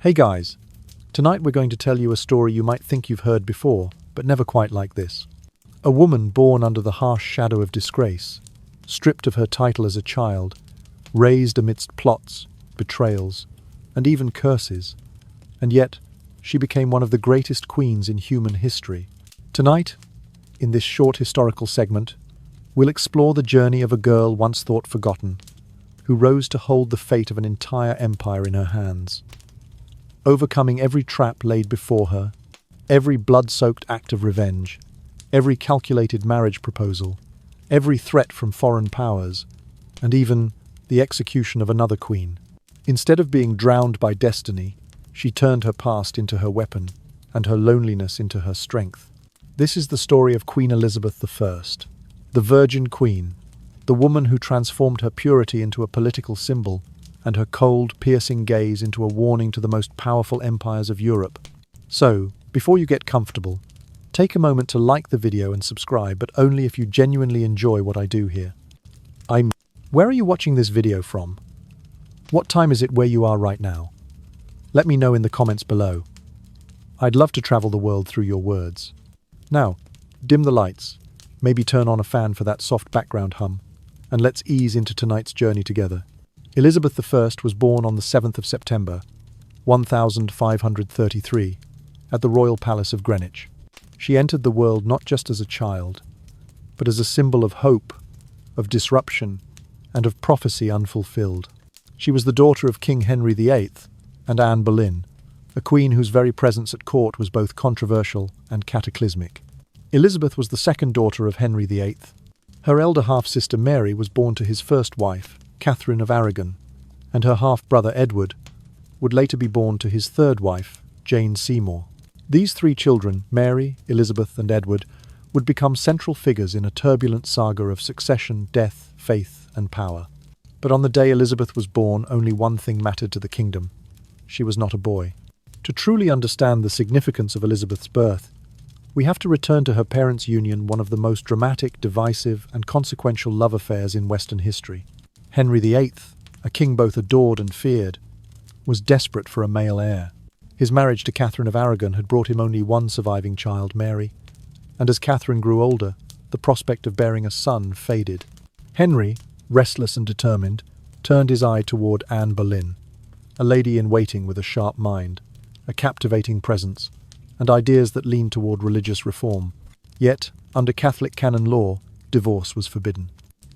Hey guys, tonight we're going to tell you a story you might think you've heard before, but never quite like this. A woman born under the harsh shadow of disgrace, stripped of her title as a child, raised amidst plots, betrayals, and even curses, and yet she became one of the greatest queens in human history. Tonight, in this short historical segment, we'll explore the journey of a girl once thought forgotten, who rose to hold the fate of an entire empire in her hands. Overcoming every trap laid before her, every blood-soaked act of revenge, every calculated marriage proposal, every threat from foreign powers, and even the execution of another queen. Instead of being drowned by destiny, she turned her past into her weapon, and her loneliness into her strength. This is the story of Queen Elizabeth I, the Virgin Queen, the woman who transformed her purity into a political symbol, and her cold, piercing gaze into a warning to the most powerful empires of Europe. So, before you get comfortable, take a moment to like the video and subscribe, but only if you genuinely enjoy what I do here. Where are you watching this video from? What time is it where you are right now? Let me know in the comments below. I'd love to travel the world through your words. Now, dim the lights, maybe turn on a fan for that soft background hum, and let's ease into tonight's journey together. Elizabeth I was born on the 7th of September, 1533, at the Royal Palace of Greenwich. She entered the world not just as a child, but as a symbol of hope, of disruption, and of prophecy unfulfilled. She was the daughter of King Henry VIII and Anne Boleyn, a queen whose very presence at court was both controversial and cataclysmic. Elizabeth was the second daughter of Henry VIII. Her elder half-sister Mary was born to his first wife, Catherine of Aragon, and her half-brother Edward would later be born to his third wife, Jane Seymour. These three children, Mary, Elizabeth, and Edward, would become central figures in a turbulent saga of succession, death, faith, and power. But on the day Elizabeth was born, only one thing mattered to the kingdom. She was not a boy. To truly understand the significance of Elizabeth's birth, we have to return to her parents' union, one of the most dramatic, divisive, and consequential love affairs in Western history. Henry VIII, a king both adored and feared, was desperate for a male heir. His marriage to Catherine of Aragon had brought him only one surviving child, Mary, and as Catherine grew older, the prospect of bearing a son faded. Henry, restless and determined, turned his eye toward Anne Boleyn, a lady-in-waiting with a sharp mind, a captivating presence, and ideas that leaned toward religious reform. Yet, under Catholic canon law, divorce was forbidden.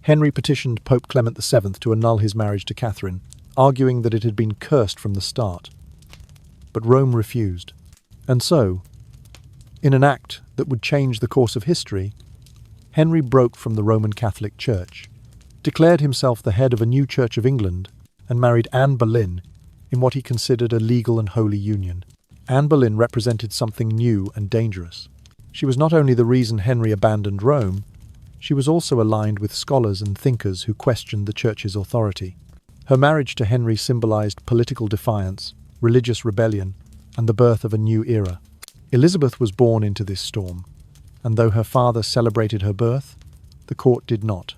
Henry petitioned Pope Clement VII to annul his marriage to Catherine, arguing that it had been cursed from the start. But Rome refused. And so, in an act that would change the course of history, Henry broke from the Roman Catholic Church, declared himself the head of a new Church of England, and married Anne Boleyn in what he considered a legal and holy union. Anne Boleyn represented something new and dangerous. She was not only the reason Henry abandoned Rome, she was also aligned with scholars and thinkers who questioned the Church's authority. Her marriage to Henry symbolized political defiance, religious rebellion, and the birth of a new era. Elizabeth was born into this storm, and though her father celebrated her birth, the court did not.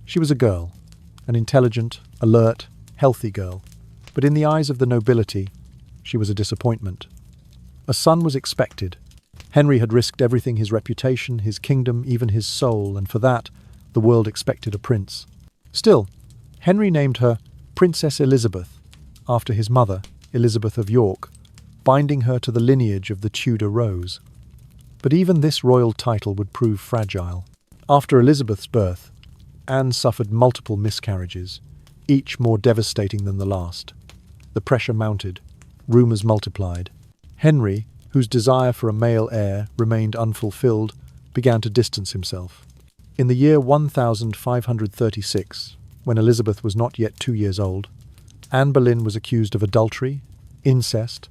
She was a girl, an intelligent, alert, healthy girl, but in the eyes of the nobility, she was a disappointment. A son was expected. Henry had risked everything: his reputation, his kingdom, even his soul, and for that, the world expected a prince. Still, Henry named her Princess Elizabeth, after his mother, Elizabeth of York, binding her to the lineage of the Tudor Rose. But even this royal title would prove fragile. After Elizabeth's birth, Anne suffered multiple miscarriages, each more devastating than the last. The pressure mounted, rumours multiplied. Henry, whose desire for a male heir remained unfulfilled, began to distance himself. In the year 1536, when Elizabeth was not yet 2 years old, Anne Boleyn was accused of adultery, incest,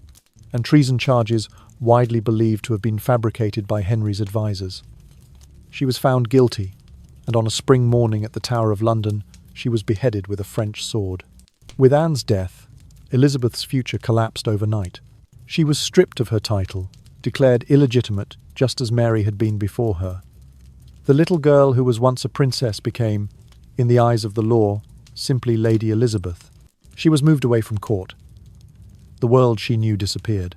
and treason, charges widely believed to have been fabricated by Henry's advisers. She was found guilty, and on a spring morning at the Tower of London, she was beheaded with a French sword. With Anne's death, Elizabeth's future collapsed overnight. She was stripped of her title, declared illegitimate just as Mary had been before her. The little girl who was once a princess became, in the eyes of the law, simply Lady Elizabeth. She was moved away from court, The world she knew disappeared.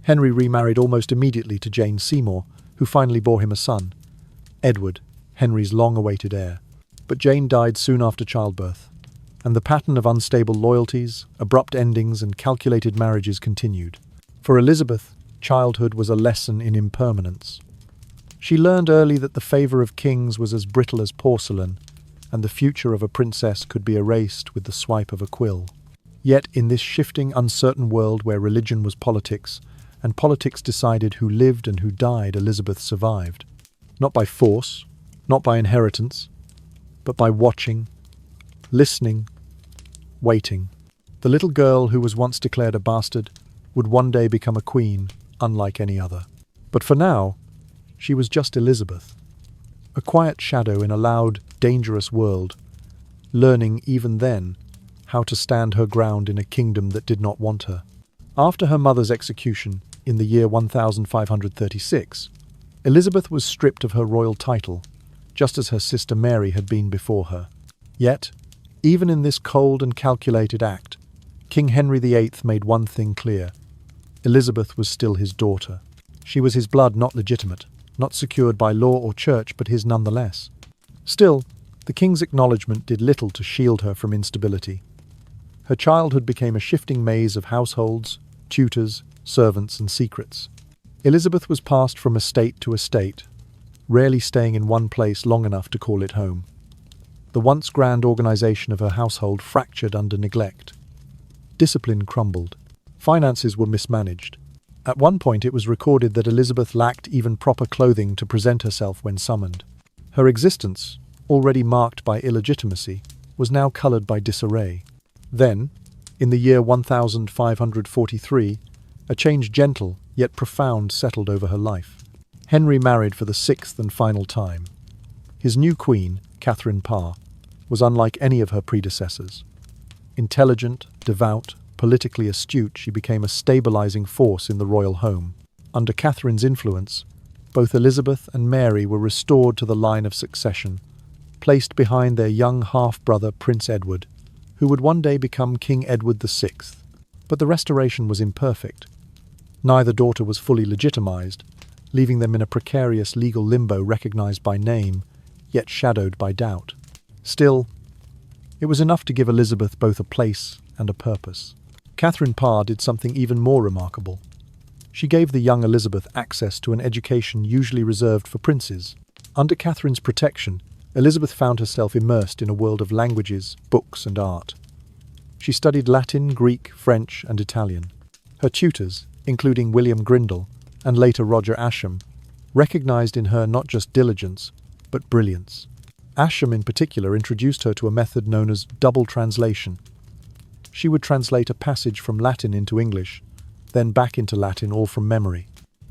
Henry remarried almost immediately to Jane Seymour, who finally bore him a son, Edward, Henry's long-awaited heir. But Jane died soon after childbirth, and the pattern of unstable loyalties, abrupt endings, and calculated marriages continued. For Elizabeth, childhood was a lesson in impermanence. She learned early that the favour of kings was as brittle as porcelain, and the future of a princess could be erased with the swipe of a quill. Yet in this shifting, uncertain world where religion was politics, and politics decided who lived and who died, Elizabeth survived. Not by force, not by inheritance, but by watching, listening, waiting. The little girl who was once declared a bastard would one day become a queen, unlike any other. But for now, she was just Elizabeth, a quiet shadow in a loud, dangerous world, learning even then how to stand her ground in a kingdom that did not want her. After her mother's execution in the year 1536, Elizabeth was stripped of her royal title, just as her sister Mary had been before her. Yet, even in this cold and calculated act, King Henry VIII made one thing clear: Elizabeth was still his daughter. She was his blood, not legitimate, not secured by law or church, but his nonetheless. Still, the king's acknowledgement did little to shield her from instability. Her childhood became a shifting maze of households, tutors, servants, and secrets. Elizabeth was passed from estate to estate, rarely staying in one place long enough to call it home. The once grand organization of her household fractured under neglect. Discipline crumbled. Finances were mismanaged. At one point it was recorded that Elizabeth lacked even proper clothing to present herself when summoned. Her existence, already marked by illegitimacy, was now coloured by disarray. Then, in the year 1543, a change gentle yet profound settled over her life. Henry married for the sixth and final time. His new queen, Catherine Parr, was unlike any of her predecessors. Intelligent, devout, politically astute, she became a stabilizing force in the royal home. Under Catherine's influence, both Elizabeth and Mary were restored to the line of succession, placed behind their young half-brother Prince Edward, who would one day become King Edward VI. But the restoration was imperfect. Neither daughter was fully legitimized, leaving them in a precarious legal limbo recognized by name, yet shadowed by doubt. Still, it was enough to give Elizabeth both a place and a purpose. Catherine Parr did something even more remarkable. She gave the young Elizabeth access to an education usually reserved for princes. Under Catherine's protection, Elizabeth found herself immersed in a world of languages, books, and art. She studied Latin, Greek, French, and Italian. Her tutors, including William Grindal and later Roger Ascham, recognized in her not just diligence, but brilliance. Ascham in particular introduced her to a method known as double translation. She would translate a passage from Latin into English, then back into Latin, all from memory.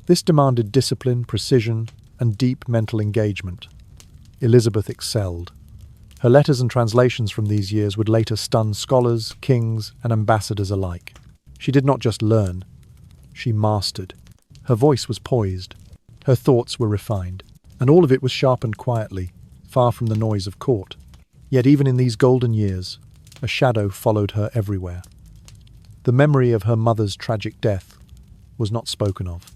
This demanded discipline, precision, and deep mental engagement. Elizabeth excelled. Her letters and translations from these years would later stun scholars, kings, and ambassadors alike. She did not just learn, she mastered. Her voice was poised, her thoughts were refined, and all of it was sharpened quietly, far from the noise of court. Yet even in these golden years, a shadow followed her everywhere. The memory of her mother's tragic death was not spoken of,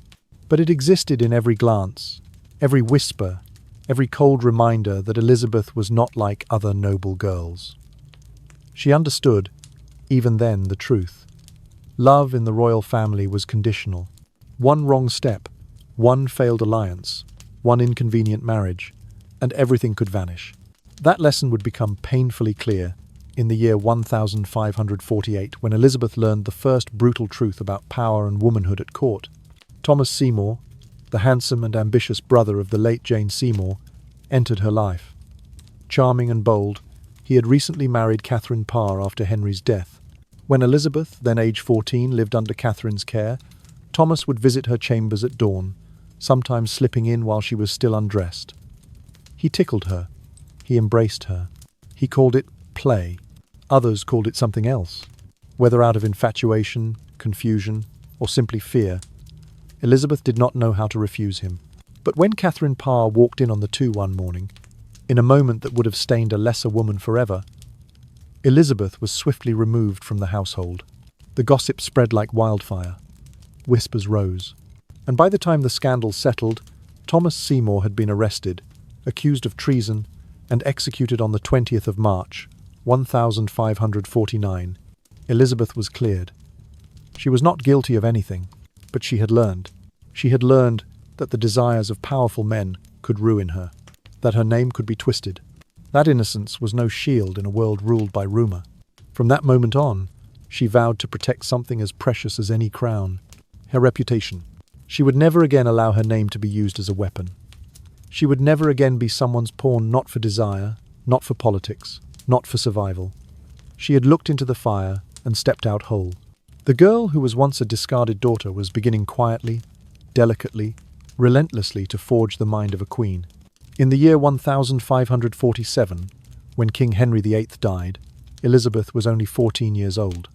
but it existed in every glance, every whisper, every cold reminder that Elizabeth was not like other noble girls. She understood, even then, the truth. Love in the royal family was conditional. One wrong step, one failed alliance, one inconvenient marriage, and everything could vanish. That lesson would become painfully clear in the year 1548, when Elizabeth learned the first brutal truth about power and womanhood at court. Thomas Seymour, the handsome and ambitious brother of the late Jane Seymour, entered her life. Charming and bold, he had recently married Catherine Parr after Henry's death. When Elizabeth, then age 14, lived under Catherine's care, Thomas would visit her chambers at dawn, sometimes slipping in while she was still undressed. He tickled her. He embraced her. He called it play. Others called it something else. Whether out of infatuation, confusion, or simply fear, Elizabeth did not know how to refuse him. But when Catherine Parr walked in on the two one morning, in a moment that would have stained a lesser woman forever, Elizabeth was swiftly removed from the household. The gossip spread like wildfire. Whispers rose. And by the time the scandal settled, Thomas Seymour had been arrested, accused of treason, and executed on the 20th of March, 1549. Elizabeth was cleared. She was not guilty of anything, but she had learned. She had learned that the desires of powerful men could ruin her, that her name could be twisted. That innocence was no shield in a world ruled by rumour. From that moment on, she vowed to protect something as precious as any crown, her reputation. She would never again allow her name to be used as a weapon. She would never again be someone's pawn, not for desire, not for politics, not for survival. She had looked into the fire and stepped out whole. The girl who was once a discarded daughter was beginning quietly, delicately, relentlessly to forge the mind of a queen. In the year 1547, when King Henry VIII died, Elizabeth was only 14 years old.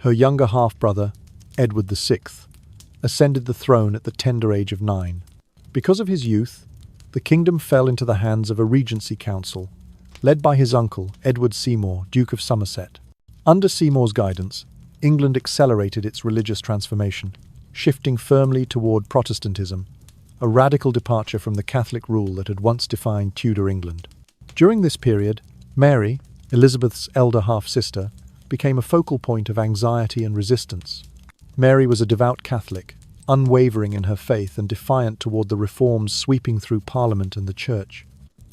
Her younger half-brother, Edward VI, ascended the throne at the tender age of 9. Because of his youth, the kingdom fell into the hands of a regency council, led by his uncle, Edward Seymour, Duke of Somerset. Under Seymour's guidance, England accelerated its religious transformation, shifting firmly toward Protestantism, a radical departure from the Catholic rule that had once defined Tudor England. During this period, Mary, Elizabeth's elder half-sister, became a focal point of anxiety and resistance. Mary was a devout Catholic, unwavering in her faith and defiant toward the reforms sweeping through Parliament and the Church.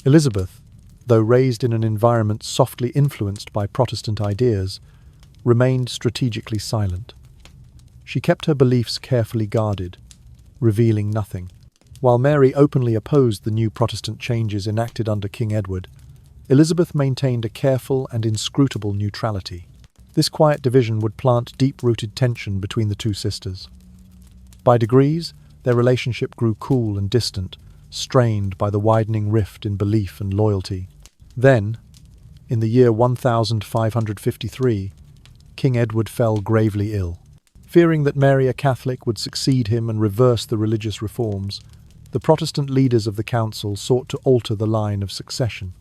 Elizabeth, though raised in an environment softly influenced by Protestant ideas, remained strategically silent. She kept her beliefs carefully guarded, revealing nothing. While Mary openly opposed the new Protestant changes enacted under King Edward, Elizabeth maintained a careful and inscrutable neutrality. This quiet division would plant deep-rooted tension between the two sisters. By degrees, their relationship grew cool and distant, strained by the widening rift in belief and loyalty. Then, in the year 1553, King Edward fell gravely ill. Fearing that Mary, a Catholic, would succeed him and reverse the religious reforms, the Protestant leaders of the council sought to alter the line of succession.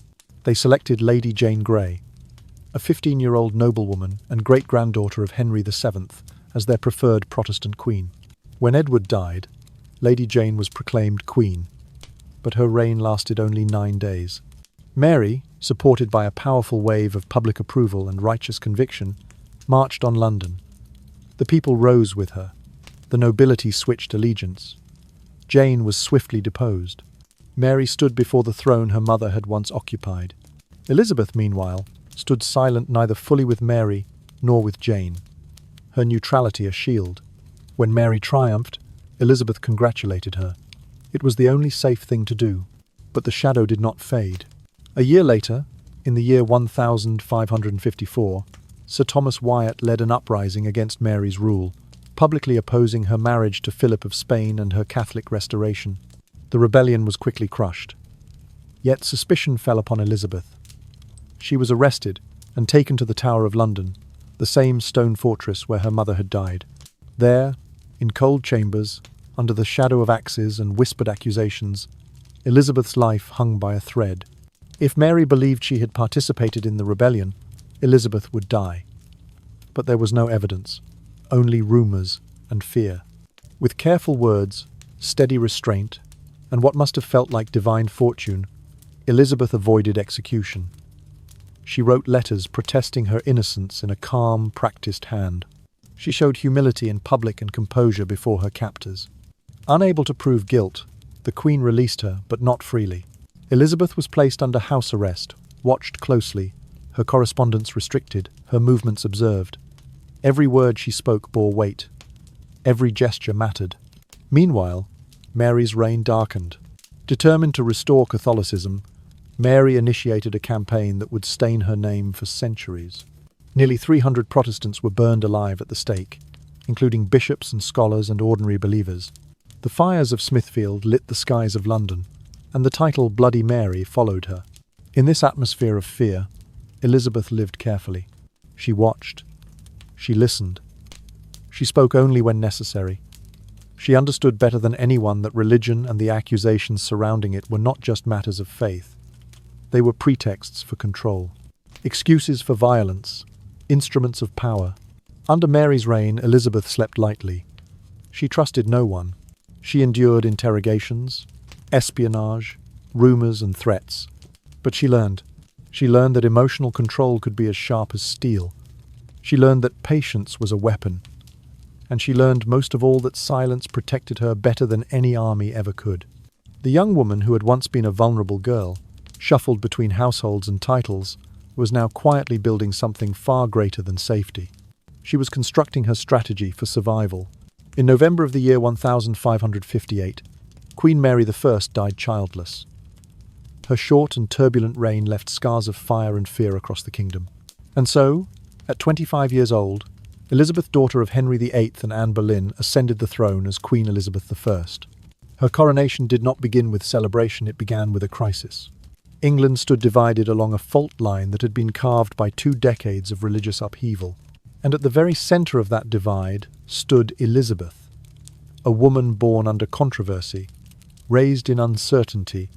They selected Lady Jane Grey, a 15-year-old noblewoman and great-granddaughter of Henry VII, as their preferred Protestant queen. When Edward died, Lady Jane was proclaimed queen, but her reign lasted only 9 days. Mary, supported by a powerful wave of public approval and righteous conviction, marched on London. The people rose with her. The nobility switched allegiance. Jane was swiftly deposed. Mary stood before the throne her mother had once occupied. Elizabeth, meanwhile, stood silent, neither fully with Mary nor with Jane, her neutrality a shield. When Mary triumphed, Elizabeth congratulated her. It was the only safe thing to do, but the shadow did not fade. A year later, in the year 1554, Sir Thomas Wyatt led an uprising against Mary's rule, publicly opposing her marriage to Philip of Spain and her Catholic restoration. The rebellion was quickly crushed. Yet suspicion fell upon Elizabeth. She was arrested and taken to the Tower of London, the same stone fortress where her mother had died. There, in cold chambers, under the shadow of axes and whispered accusations, Elizabeth's life hung by a thread. If Mary believed she had participated in the rebellion, Elizabeth would die. But there was no evidence, only rumours and fear. With careful words, steady restraint, and what must have felt like divine fortune, Elizabeth avoided execution. She wrote letters protesting her innocence in a calm, practiced hand. She showed humility in public and composure before her captors. Unable to prove guilt, the Queen released her, but not freely. Elizabeth was placed under house arrest, watched closely, her correspondence restricted, her movements observed. Every word she spoke bore weight. Every gesture mattered. Meanwhile, Mary's reign darkened. Determined to restore Catholicism, Mary initiated a campaign that would stain her name for centuries. Nearly 300 Protestants were burned alive at the stake, including bishops and scholars and ordinary believers. The fires of Smithfield lit the skies of London, and the title Bloody Mary followed her. In this atmosphere of fear, Elizabeth lived carefully. She watched. She listened. She spoke only when necessary. She understood better than anyone that religion and the accusations surrounding it were not just matters of faith. They were pretexts for control, excuses for violence, instruments of power. Under Mary's reign, Elizabeth slept lightly. She trusted no one. She endured interrogations, espionage, rumors and threats. But she learned. She learned that emotional control could be as sharp as steel. She learned that patience was a weapon. And she learned most of all that silence protected her better than any army ever could. The young woman who had once been a vulnerable girl, shuffled between households and titles, was now quietly building something far greater than safety. She was constructing her strategy for survival. In November of the year 1558, Queen Mary I died childless. Her short and turbulent reign left scars of fire and fear across the kingdom. And so, at 25 years old, Elizabeth, daughter of Henry VIII and Anne Boleyn, ascended the throne as Queen Elizabeth I. Her coronation did not begin with celebration, it began with a crisis. England stood divided along a fault line that had been carved by 2 decades of religious upheaval. And at the very centre of that divide stood Elizabeth, a woman born under controversy, raised in uncertainty,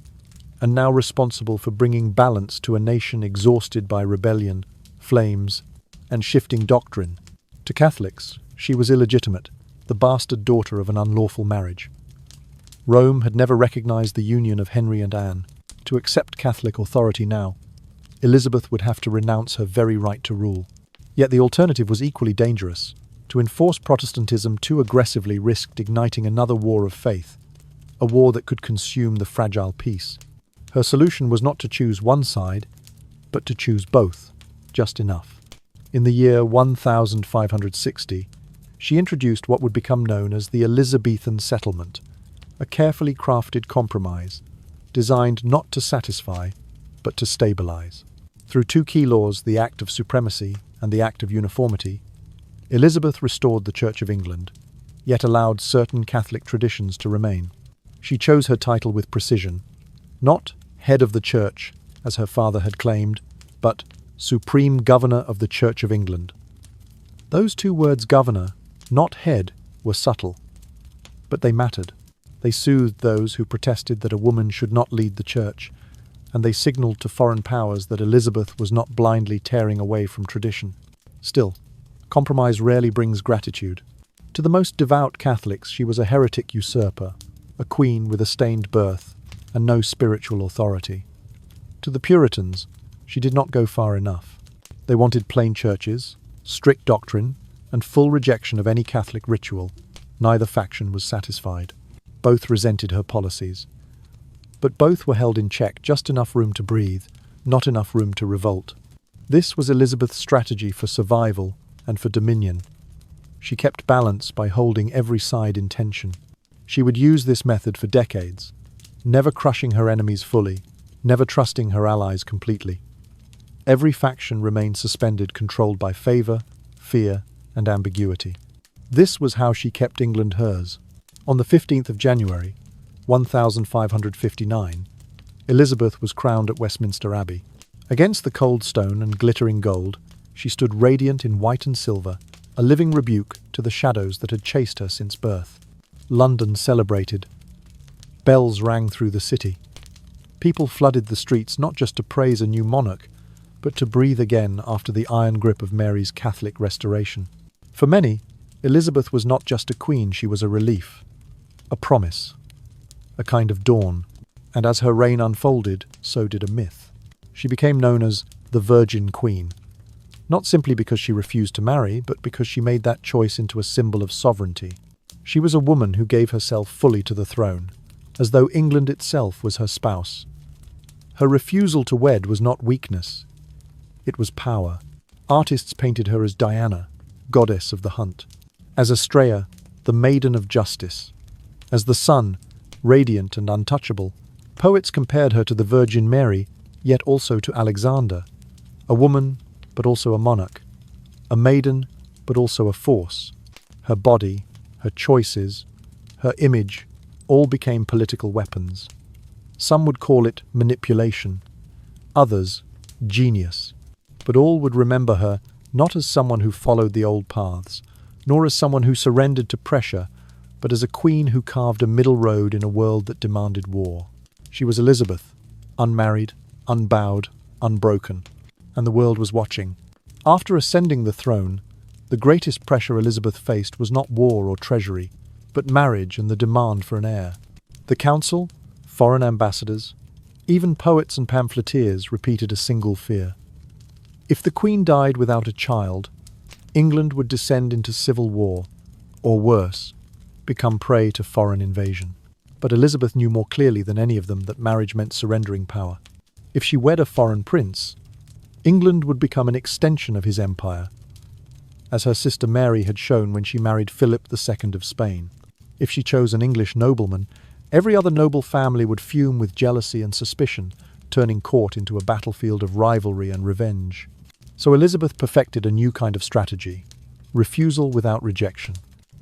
and now responsible for bringing balance to a nation exhausted by rebellion, flames, and shifting doctrine. To Catholics, she was illegitimate, the bastard daughter of an unlawful marriage. Rome had never recognized the union of Henry and Anne. To accept Catholic authority now, Elizabeth would have to renounce her very right to rule. Yet the alternative was equally dangerous. To enforce Protestantism too aggressively risked igniting another war of faith, a war that could consume the fragile peace. Her solution was not to choose one side, but to choose both, just enough. In the year 1560, she introduced what would become known as the Elizabethan settlement, a carefully crafted compromise, designed not to satisfy, but to stabilize. Through 2 key laws, the Act of Supremacy and the Act of Uniformity, Elizabeth restored the Church of England, yet allowed certain Catholic traditions to remain. She chose her title with precision, not head of the Church, as her father had claimed, but Supreme Governor of the Church of England. Those 2 words, governor, not head, were subtle, but they mattered. They soothed those who protested that a woman should not lead the Church, and they signalled to foreign powers that Elizabeth was not blindly tearing away from tradition. Still, compromise rarely brings gratitude. To the most devout Catholics, she was a heretic usurper, a queen with a stained birth, and no spiritual authority. To the Puritans, she did not go far enough. They wanted plain churches, strict doctrine, and full rejection of any Catholic ritual. Neither faction was satisfied. Both resented her policies. But both were held in check, just enough room to breathe, not enough room to revolt. This was Elizabeth's strategy for survival and for dominion. She kept balance by holding every side in tension. She would use this method for decades, never crushing her enemies fully, never trusting her allies completely. Every faction remained suspended, controlled by favour, fear, and ambiguity. This was how she kept England hers. On the 15th of January, 1559, Elizabeth was crowned at Westminster Abbey. Against the cold stone and glittering gold, she stood radiant in white and silver, a living rebuke to the shadows that had chased her since birth. London celebrated. Bells rang through the city. People flooded the streets not just to praise a new monarch, but to breathe again after the iron grip of Mary's Catholic restoration. For many, Elizabeth was not just a queen, she was a relief, a promise, a kind of dawn, and as her reign unfolded, so did a myth. She became known as the Virgin Queen, not simply because she refused to marry, but because she made that choice into a symbol of sovereignty. She was a woman who gave herself fully to the throne, as though England itself was her spouse. Her refusal to wed was not weakness, it was power. Artists painted her as Diana, goddess of the hunt, as Estrella, the maiden of justice, as the sun, radiant and untouchable. Poets compared her to the Virgin Mary, yet also to Alexander, a woman, but also a monarch, a maiden, but also a force. Her body, her choices, her image, all became political weapons. Some would call it manipulation, others, genius, but all would remember her not as someone who followed the old paths, nor as someone who surrendered to pressure, but as a queen who carved a middle road in a world that demanded war. She was Elizabeth, unmarried, unbowed, unbroken, and the world was watching. After ascending the throne, The greatest pressure Elizabeth faced was not war or treasury, but marriage and the demand for an heir. The council, foreign ambassadors, even poets and pamphleteers repeated a single fear. If the Queen died without a child, England would descend into civil war, or worse, become prey to foreign invasion. But Elizabeth knew more clearly than any of them that marriage meant surrendering power. If she wed a foreign prince, England would become an extension of his empire, as her sister Mary had shown when she married Philip II of Spain. If she chose an English nobleman, every other noble family would fume with jealousy and suspicion, turning court into a battlefield of rivalry and revenge. So Elizabeth perfected a new kind of strategy: refusal without rejection.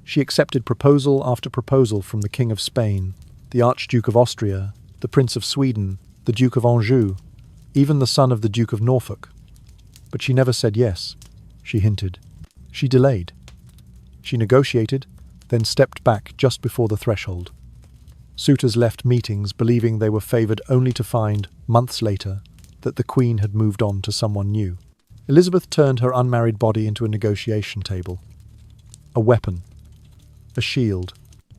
She accepted proposal after proposal from the King of Spain, the Archduke of Austria, the Prince of Sweden, the Duke of Anjou, even the son of the Duke of Norfolk. But she never said yes. She hinted. She delayed. She negotiated, then stepped back just before the threshold. Suitors left meetings believing they were favoured only to find, months later, that the Queen had moved on to someone new. Elizabeth turned her unmarried body into a negotiation table, a weapon, a shield,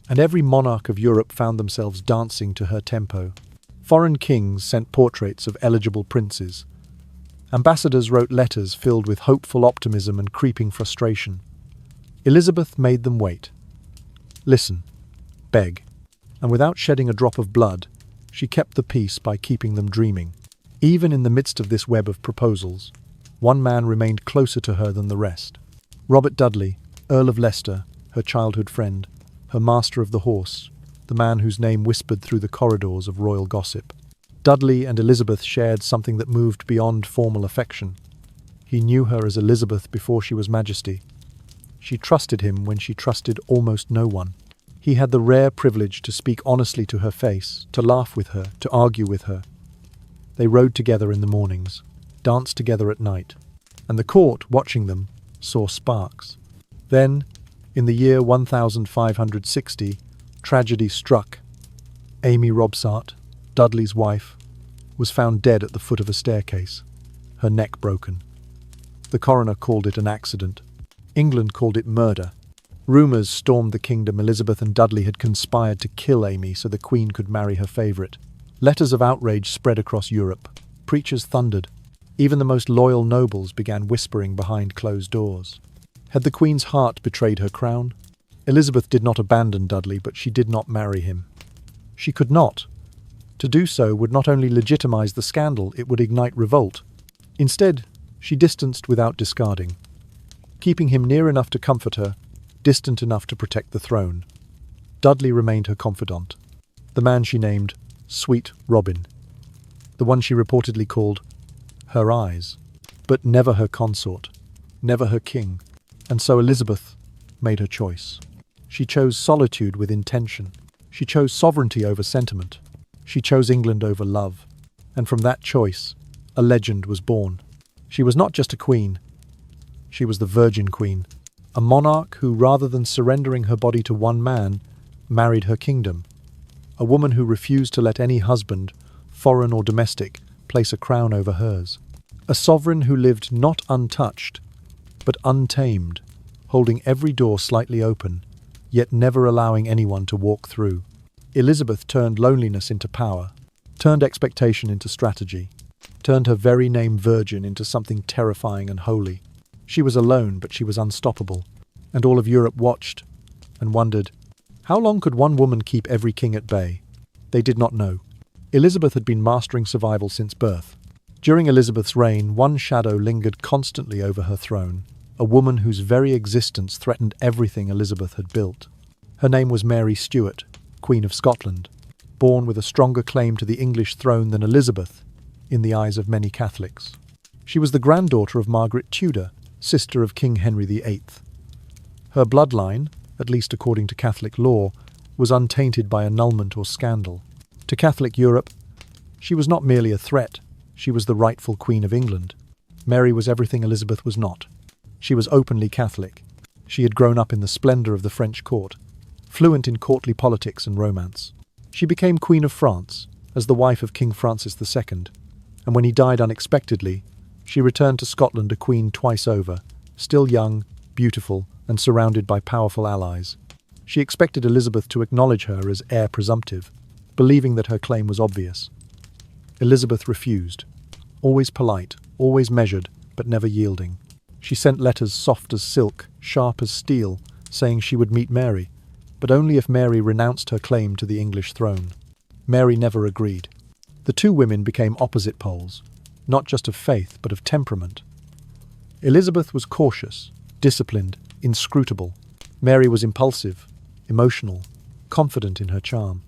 and every monarch of Europe found themselves dancing to her tempo. Foreign kings sent portraits of eligible princes. Ambassadors wrote letters filled with hopeful optimism and creeping frustration. Elizabeth made them wait, listen, beg, and without shedding a drop of blood, she kept the peace by keeping them dreaming. Even in the midst of this web of proposals, one man remained closer to her than the rest. Robert Dudley, Earl of Leicester, her childhood friend, her master of the horse, the man whose name whispered through the corridors of royal gossip. Dudley and Elizabeth shared something that moved beyond formal affection. He knew her as Elizabeth before she was Majesty. She trusted him when she trusted almost no one. He had the rare privilege to speak honestly to her face, to laugh with her, to argue with her. They rode together in the mornings, danced together at night, and the court, watching them, saw sparks. Then, in the year 1560, tragedy struck. Amy Robsart, Dudley's wife, was found dead at the foot of a staircase, her neck broken. The coroner called it an accident. England called it murder. Rumours stormed the kingdom Elizabeth and Dudley had conspired to kill Amy so the Queen could marry her favourite. Letters of outrage spread across Europe. Preachers thundered. Even the most loyal nobles began whispering behind closed doors. Had the Queen's heart betrayed her crown? Elizabeth did not abandon Dudley, but she did not marry him. She could not. To do so would not only legitimise the scandal, it would ignite revolt. Instead, she distanced without discarding, keeping him near enough to comfort her, distant enough to protect the throne. Dudley remained her confidant, the man she named Sweet Robin, the one she reportedly called her eyes, but never her consort, never her king. And so Elizabeth made her choice. She chose solitude with intention. She chose sovereignty over sentiment. She chose England over love. And from that choice, a legend was born. She was not just a queen. She was the Virgin Queen, a monarch who, rather than surrendering her body to one man, married her kingdom. A woman who refused to let any husband, foreign or domestic, place a crown over hers. A sovereign who lived not untouched, but untamed, holding every door slightly open, yet never allowing anyone to walk through. Elizabeth turned loneliness into power, turned expectation into strategy, turned her very name Virgin into something terrifying and holy. She was alone, but she was unstoppable, and all of Europe watched and wondered, how long could one woman keep every king at bay? They did not know. Elizabeth had been mastering survival since birth. During Elizabeth's reign, one shadow lingered constantly over her throne, a woman whose very existence threatened everything Elizabeth had built. Her name was Mary Stuart, Queen of Scotland, born with a stronger claim to the English throne than Elizabeth, in the eyes of many Catholics. She was the granddaughter of Margaret Tudor, sister of King Henry VIII. Her bloodline, at least according to Catholic law, was untainted by annulment or scandal. To Catholic Europe, she was not merely a threat, she was the rightful Queen of England. Mary was everything Elizabeth was not. She was openly Catholic. She had grown up in the splendour of the French court, fluent in courtly politics and romance. She became Queen of France as the wife of King Francis II, and when he died unexpectedly, she returned to Scotland a queen twice over, still young, beautiful, and surrounded by powerful allies. She expected Elizabeth to acknowledge her as heir presumptive, believing that her claim was obvious. Elizabeth refused, always polite, always measured, but never yielding. She sent letters soft as silk, sharp as steel, saying she would meet Mary, but only if Mary renounced her claim to the English throne. Mary never agreed. The two women became opposite poles, not just of faith, but of temperament. Elizabeth was cautious, disciplined, inscrutable. Mary was impulsive, emotional, confident in her charm.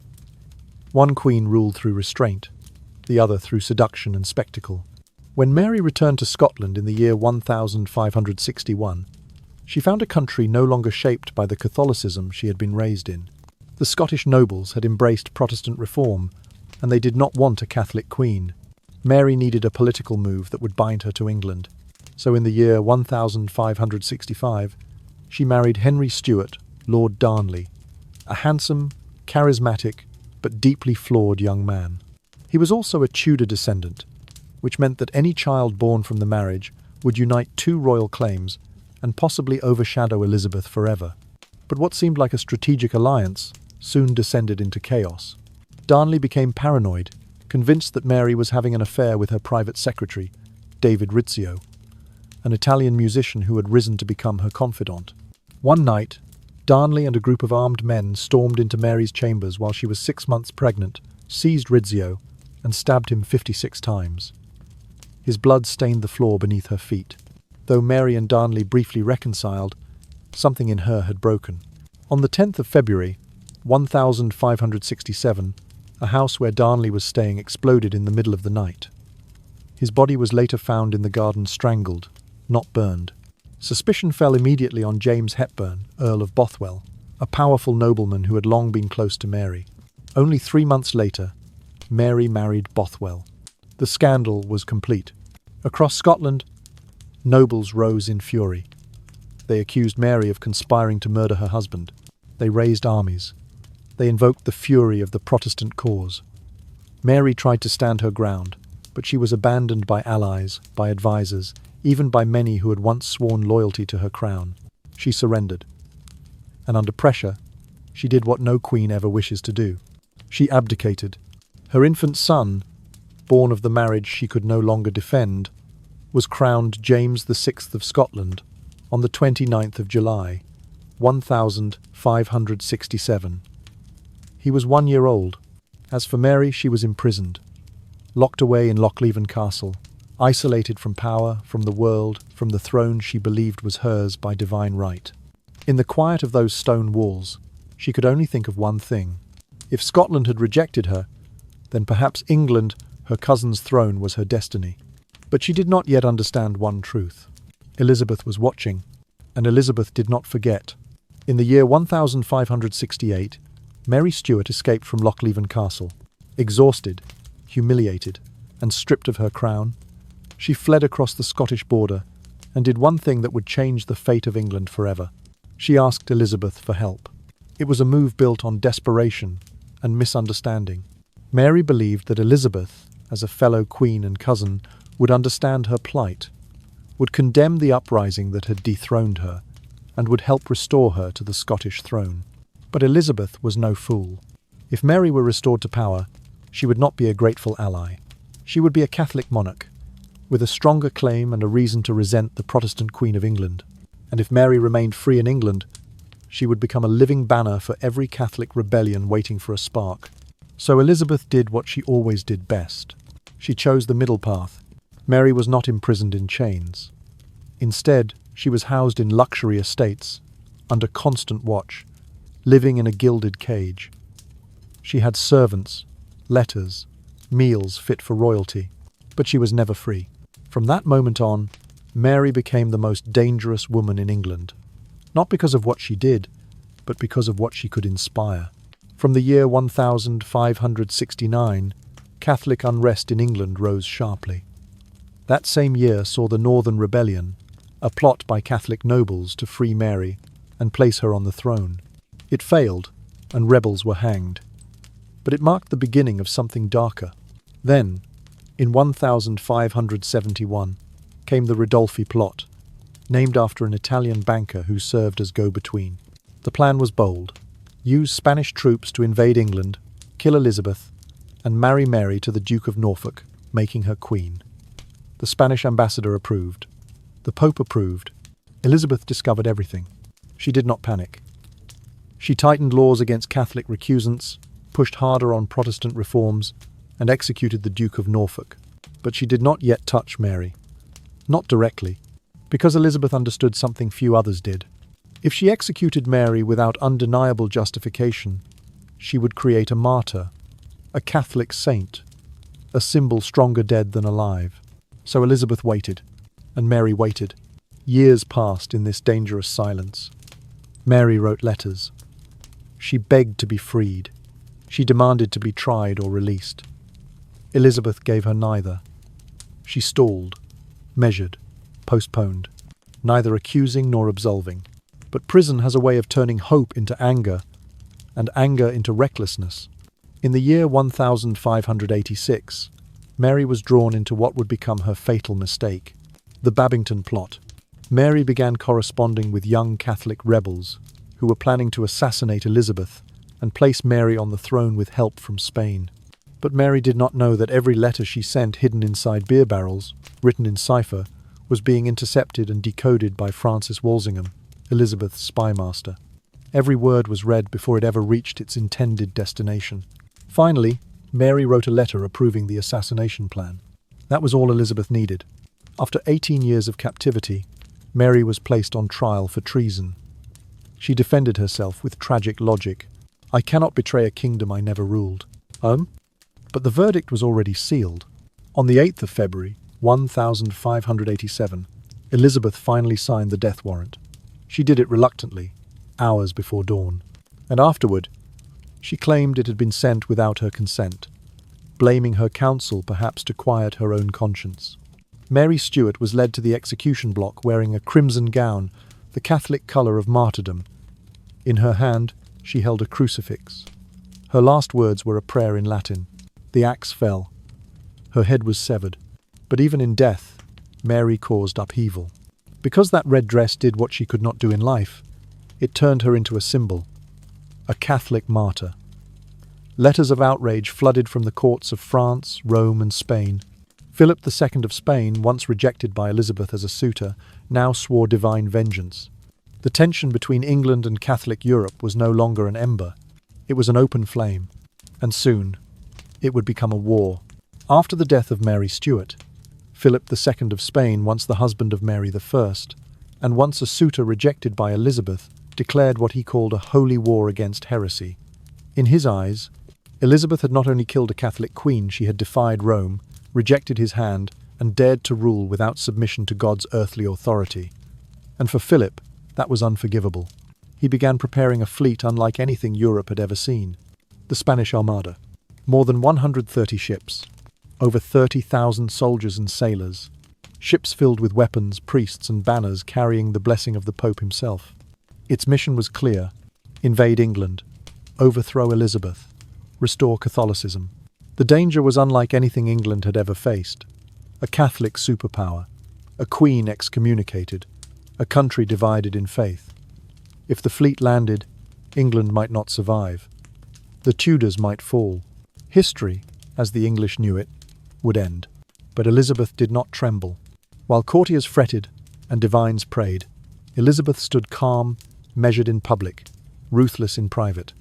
One queen ruled through restraint, the other through seduction and spectacle. When Mary returned to Scotland in the year 1561, she found a country no longer shaped by the Catholicism she had been raised in. The Scottish nobles had embraced Protestant reform, and they did not want a Catholic queen. Mary needed a political move that would bind her to England. So in the year 1565, she married Henry Stuart, Lord Darnley, a handsome, charismatic, but deeply flawed young man. He was also a Tudor descendant, which meant that any child born from the marriage would unite two royal claims and possibly overshadow Elizabeth forever. But what seemed like a strategic alliance soon descended into chaos. Darnley became paranoid, convinced that Mary was having an affair with her private secretary, David Rizzio, an Italian musician who had risen to become her confidant. One night, Darnley and a group of armed men stormed into Mary's chambers while she was 6 months pregnant, seized Rizzio, and stabbed him 56 times. His blood stained the floor beneath her feet. Though Mary and Darnley briefly reconciled, something in her had broken. On the 10th of February, 1567, a house where Darnley was staying exploded in the middle of the night. His body was later found in the garden strangled, not burned. Suspicion fell immediately on James Hepburn, Earl of Bothwell, a powerful nobleman who had long been close to Mary. Only 3 months later, Mary married Bothwell. The scandal was complete. Across Scotland, nobles rose in fury. They accused Mary of conspiring to murder her husband. They raised armies. They invoked the fury of the Protestant cause. Mary tried to stand her ground, but she was abandoned by allies, by advisers, even by many who had once sworn loyalty to her crown. She surrendered. And under pressure, she did what no queen ever wishes to do. She abdicated. Her infant son, born of the marriage she could no longer defend, was crowned James VI of Scotland on the 29th of July, 1567. He was 1 year old. As for Mary, she was imprisoned, locked away in Lochleven Castle, isolated from power, from the world, from the throne she believed was hers by divine right. In the quiet of those stone walls, she could only think of one thing. If Scotland had rejected her, then perhaps England, her cousin's throne, was her destiny. But she did not yet understand one truth. Elizabeth was watching, and Elizabeth did not forget. In the year 1568, Mary Stuart escaped from Lochleven Castle. Exhausted, humiliated, and stripped of her crown, she fled across the Scottish border and did one thing that would change the fate of England forever. She asked Elizabeth for help. It was a move built on desperation and misunderstanding. Mary believed that Elizabeth, as a fellow queen and cousin, would understand her plight, would condemn the uprising that had dethroned her, and would help restore her to the Scottish throne. But Elizabeth was no fool. If Mary were restored to power, she would not be a grateful ally. She would be a Catholic monarch, with a stronger claim and a reason to resent the Protestant Queen of England. And if Mary remained free in England, she would become a living banner for every Catholic rebellion waiting for a spark. So Elizabeth did what she always did best. She chose the middle path. Mary was not imprisoned in chains. Instead, she was housed in luxury estates, under constant watch, living in a gilded cage. She had servants, letters, meals fit for royalty, but she was never free. From that moment on, Mary became the most dangerous woman in England, not because of what she did, but because of what she could inspire. From the year 1569, Catholic unrest in England rose sharply. That same year saw the Northern Rebellion, a plot by Catholic nobles to free Mary and place her on the throne. It failed, and rebels were hanged. But it marked the beginning of something darker. Then, in 1571, came the Ridolfi plot, named after an Italian banker who served as go-between. The plan was bold: use Spanish troops to invade England, kill Elizabeth, and marry Mary to the Duke of Norfolk, making her queen. The Spanish ambassador approved. The Pope approved. Elizabeth discovered everything. She did not panic. She tightened laws against Catholic recusants, pushed harder on Protestant reforms, and executed the Duke of Norfolk. But she did not yet touch Mary. Not directly, because Elizabeth understood something few others did. If she executed Mary without undeniable justification, she would create a martyr, a Catholic saint, a symbol stronger dead than alive. So Elizabeth waited, and Mary waited. Years passed in this dangerous silence. Mary wrote letters. She begged to be freed. She demanded to be tried or released. Elizabeth gave her neither. She stalled, measured, postponed, neither accusing nor absolving. But prison has a way of turning hope into anger, and anger into recklessness. In the year 1586, Mary was drawn into what would become her fatal mistake, the Babington Plot. Mary began corresponding with young Catholic rebels who were planning to assassinate Elizabeth and place Mary on the throne with help from Spain. But Mary did not know that every letter she sent hidden inside beer barrels, written in cipher, was being intercepted and decoded by Francis Walsingham, Elizabeth's spymaster. Every word was read before it ever reached its intended destination. Finally, Mary wrote a letter approving the assassination plan. That was all Elizabeth needed. After 18 years of captivity, Mary was placed on trial for treason. She defended herself with tragic logic. "I cannot betray a kingdom I never ruled." But the verdict was already sealed. On the 8th of February, 1587, Elizabeth finally signed the death warrant. She did it reluctantly, hours before dawn. And afterward, she claimed it had been sent without her consent, blaming her counsel perhaps to quiet her own conscience. Mary Stuart was led to the execution block wearing a crimson gown, the Catholic colour of martyrdom. In her hand, she held a crucifix. Her last words were a prayer in Latin. The axe fell. Her head was severed. But even in death, Mary caused upheaval. Because that red dress did what she could not do in life, it turned her into a symbol, a Catholic martyr. Letters of outrage flooded from the courts of France, Rome, and Spain. Philip II of Spain, once rejected by Elizabeth as a suitor, now swore divine vengeance. The tension between England and Catholic Europe was no longer an ember. It was an open flame. And soon, it would become a war. After the death of Mary Stuart, Philip II of Spain, once the husband of Mary I, and once a suitor rejected by Elizabeth, declared what he called a holy war against heresy. In his eyes, Elizabeth had not only killed a Catholic queen, she had defied Rome, rejected his hand, and dared to rule without submission to God's earthly authority. And for Philip, that was unforgivable. He began preparing a fleet unlike anything Europe had ever seen. The Spanish Armada. More than 130 ships. Over 30,000 soldiers and sailors. Ships filled with weapons, priests, and banners carrying the blessing of the Pope himself. Its mission was clear: invade England, overthrow Elizabeth, restore Catholicism. The danger was unlike anything England had ever faced. A Catholic superpower, a queen excommunicated, a country divided in faith. If the fleet landed, England might not survive. The Tudors might fall. History, as the English knew it, would end. But Elizabeth did not tremble. While courtiers fretted and divines prayed, Elizabeth stood calm, measured in public, ruthless in private.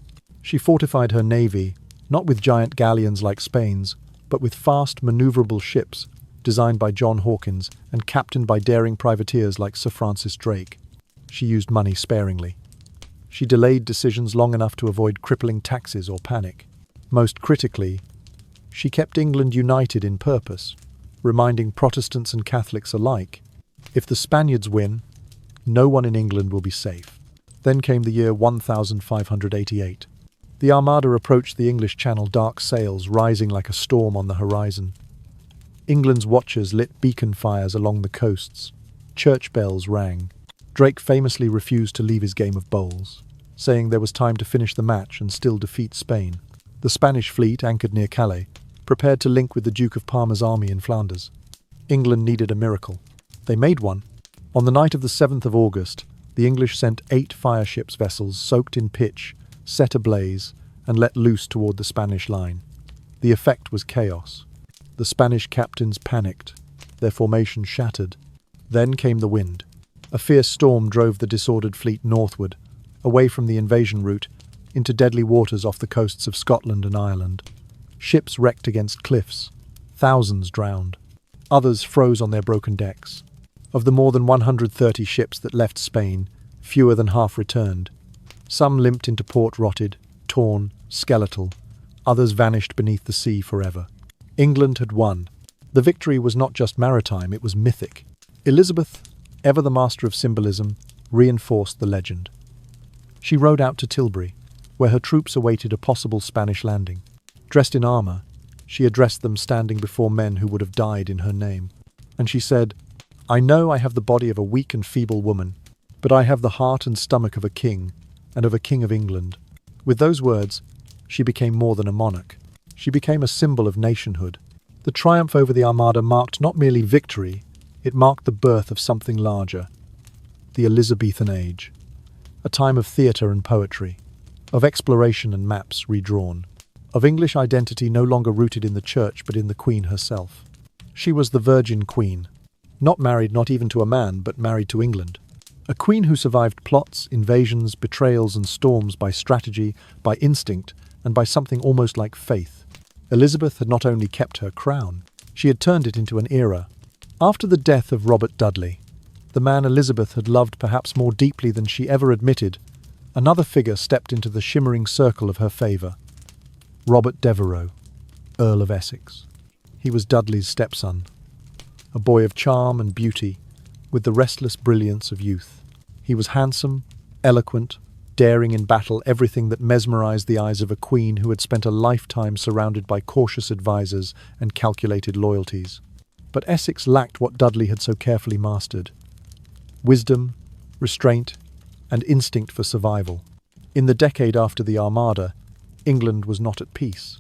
She fortified her navy, not with giant galleons like Spain's, but with fast, maneuverable ships designed by John Hawkins and captained by daring privateers like Sir Francis Drake. She used money sparingly. She delayed decisions long enough to avoid crippling taxes or panic. Most critically, she kept England united in purpose, reminding Protestants and Catholics alike, if the Spaniards win, no one in England will be safe. Then came the year 1588. The Armada approached the English Channel, dark sails rising like a storm on the horizon. England's watchers lit beacon fires along the coasts. Church bells rang. Drake famously refused to leave his game of bowls, saying there was time to finish the match and still defeat Spain. The Spanish fleet, anchored near Calais, prepared to link with the Duke of Parma's army in Flanders. England needed a miracle. They made one. On the night of the 7th of August, the English sent 8 fire-ships vessels soaked in pitch, set ablaze, and let loose toward the Spanish line. The effect was chaos. The Spanish captains panicked, their formation shattered. Then came the wind. A fierce storm drove the disordered fleet northward, away from the invasion route, into deadly waters off the coasts of Scotland and Ireland. Ships wrecked against cliffs. Thousands drowned. Others froze on their broken decks. Of the more than 130 ships that left Spain, fewer than half returned. Some limped into port rotted, torn, skeletal. Others vanished beneath the sea forever. England had won. The victory was not just maritime, it was mythic. Elizabeth, ever the master of symbolism, reinforced the legend. She rode out to Tilbury, where her troops awaited a possible Spanish landing. Dressed in armour, she addressed them standing before men who would have died in her name. And she said, "I know I have the body of a weak and feeble woman, but I have the heart and stomach of a king, and of a king of England." With those words, she became more than a monarch. She became a symbol of nationhood. The triumph over the Armada marked not merely victory, it marked the birth of something larger, the Elizabethan Age, a time of theatre and poetry, of exploration and maps redrawn, of English identity no longer rooted in the church but in the Queen herself. She was the Virgin Queen, not married not even to a man but married to England. A queen who survived plots, invasions, betrayals and storms by strategy, by instinct, and by something almost like faith. Elizabeth had not only kept her crown, she had turned it into an era. After the death of Robert Dudley, the man Elizabeth had loved perhaps more deeply than she ever admitted, another figure stepped into the shimmering circle of her favour. Robert Devereux, Earl of Essex. He was Dudley's stepson, a boy of charm and beauty, with the restless brilliance of youth. He was handsome, eloquent, daring in battle, everything that mesmerized the eyes of a queen who had spent a lifetime surrounded by cautious advisers and calculated loyalties. But Essex lacked what Dudley had so carefully mastered: wisdom, restraint, and instinct for survival. In the decade after the Armada, England was not at peace.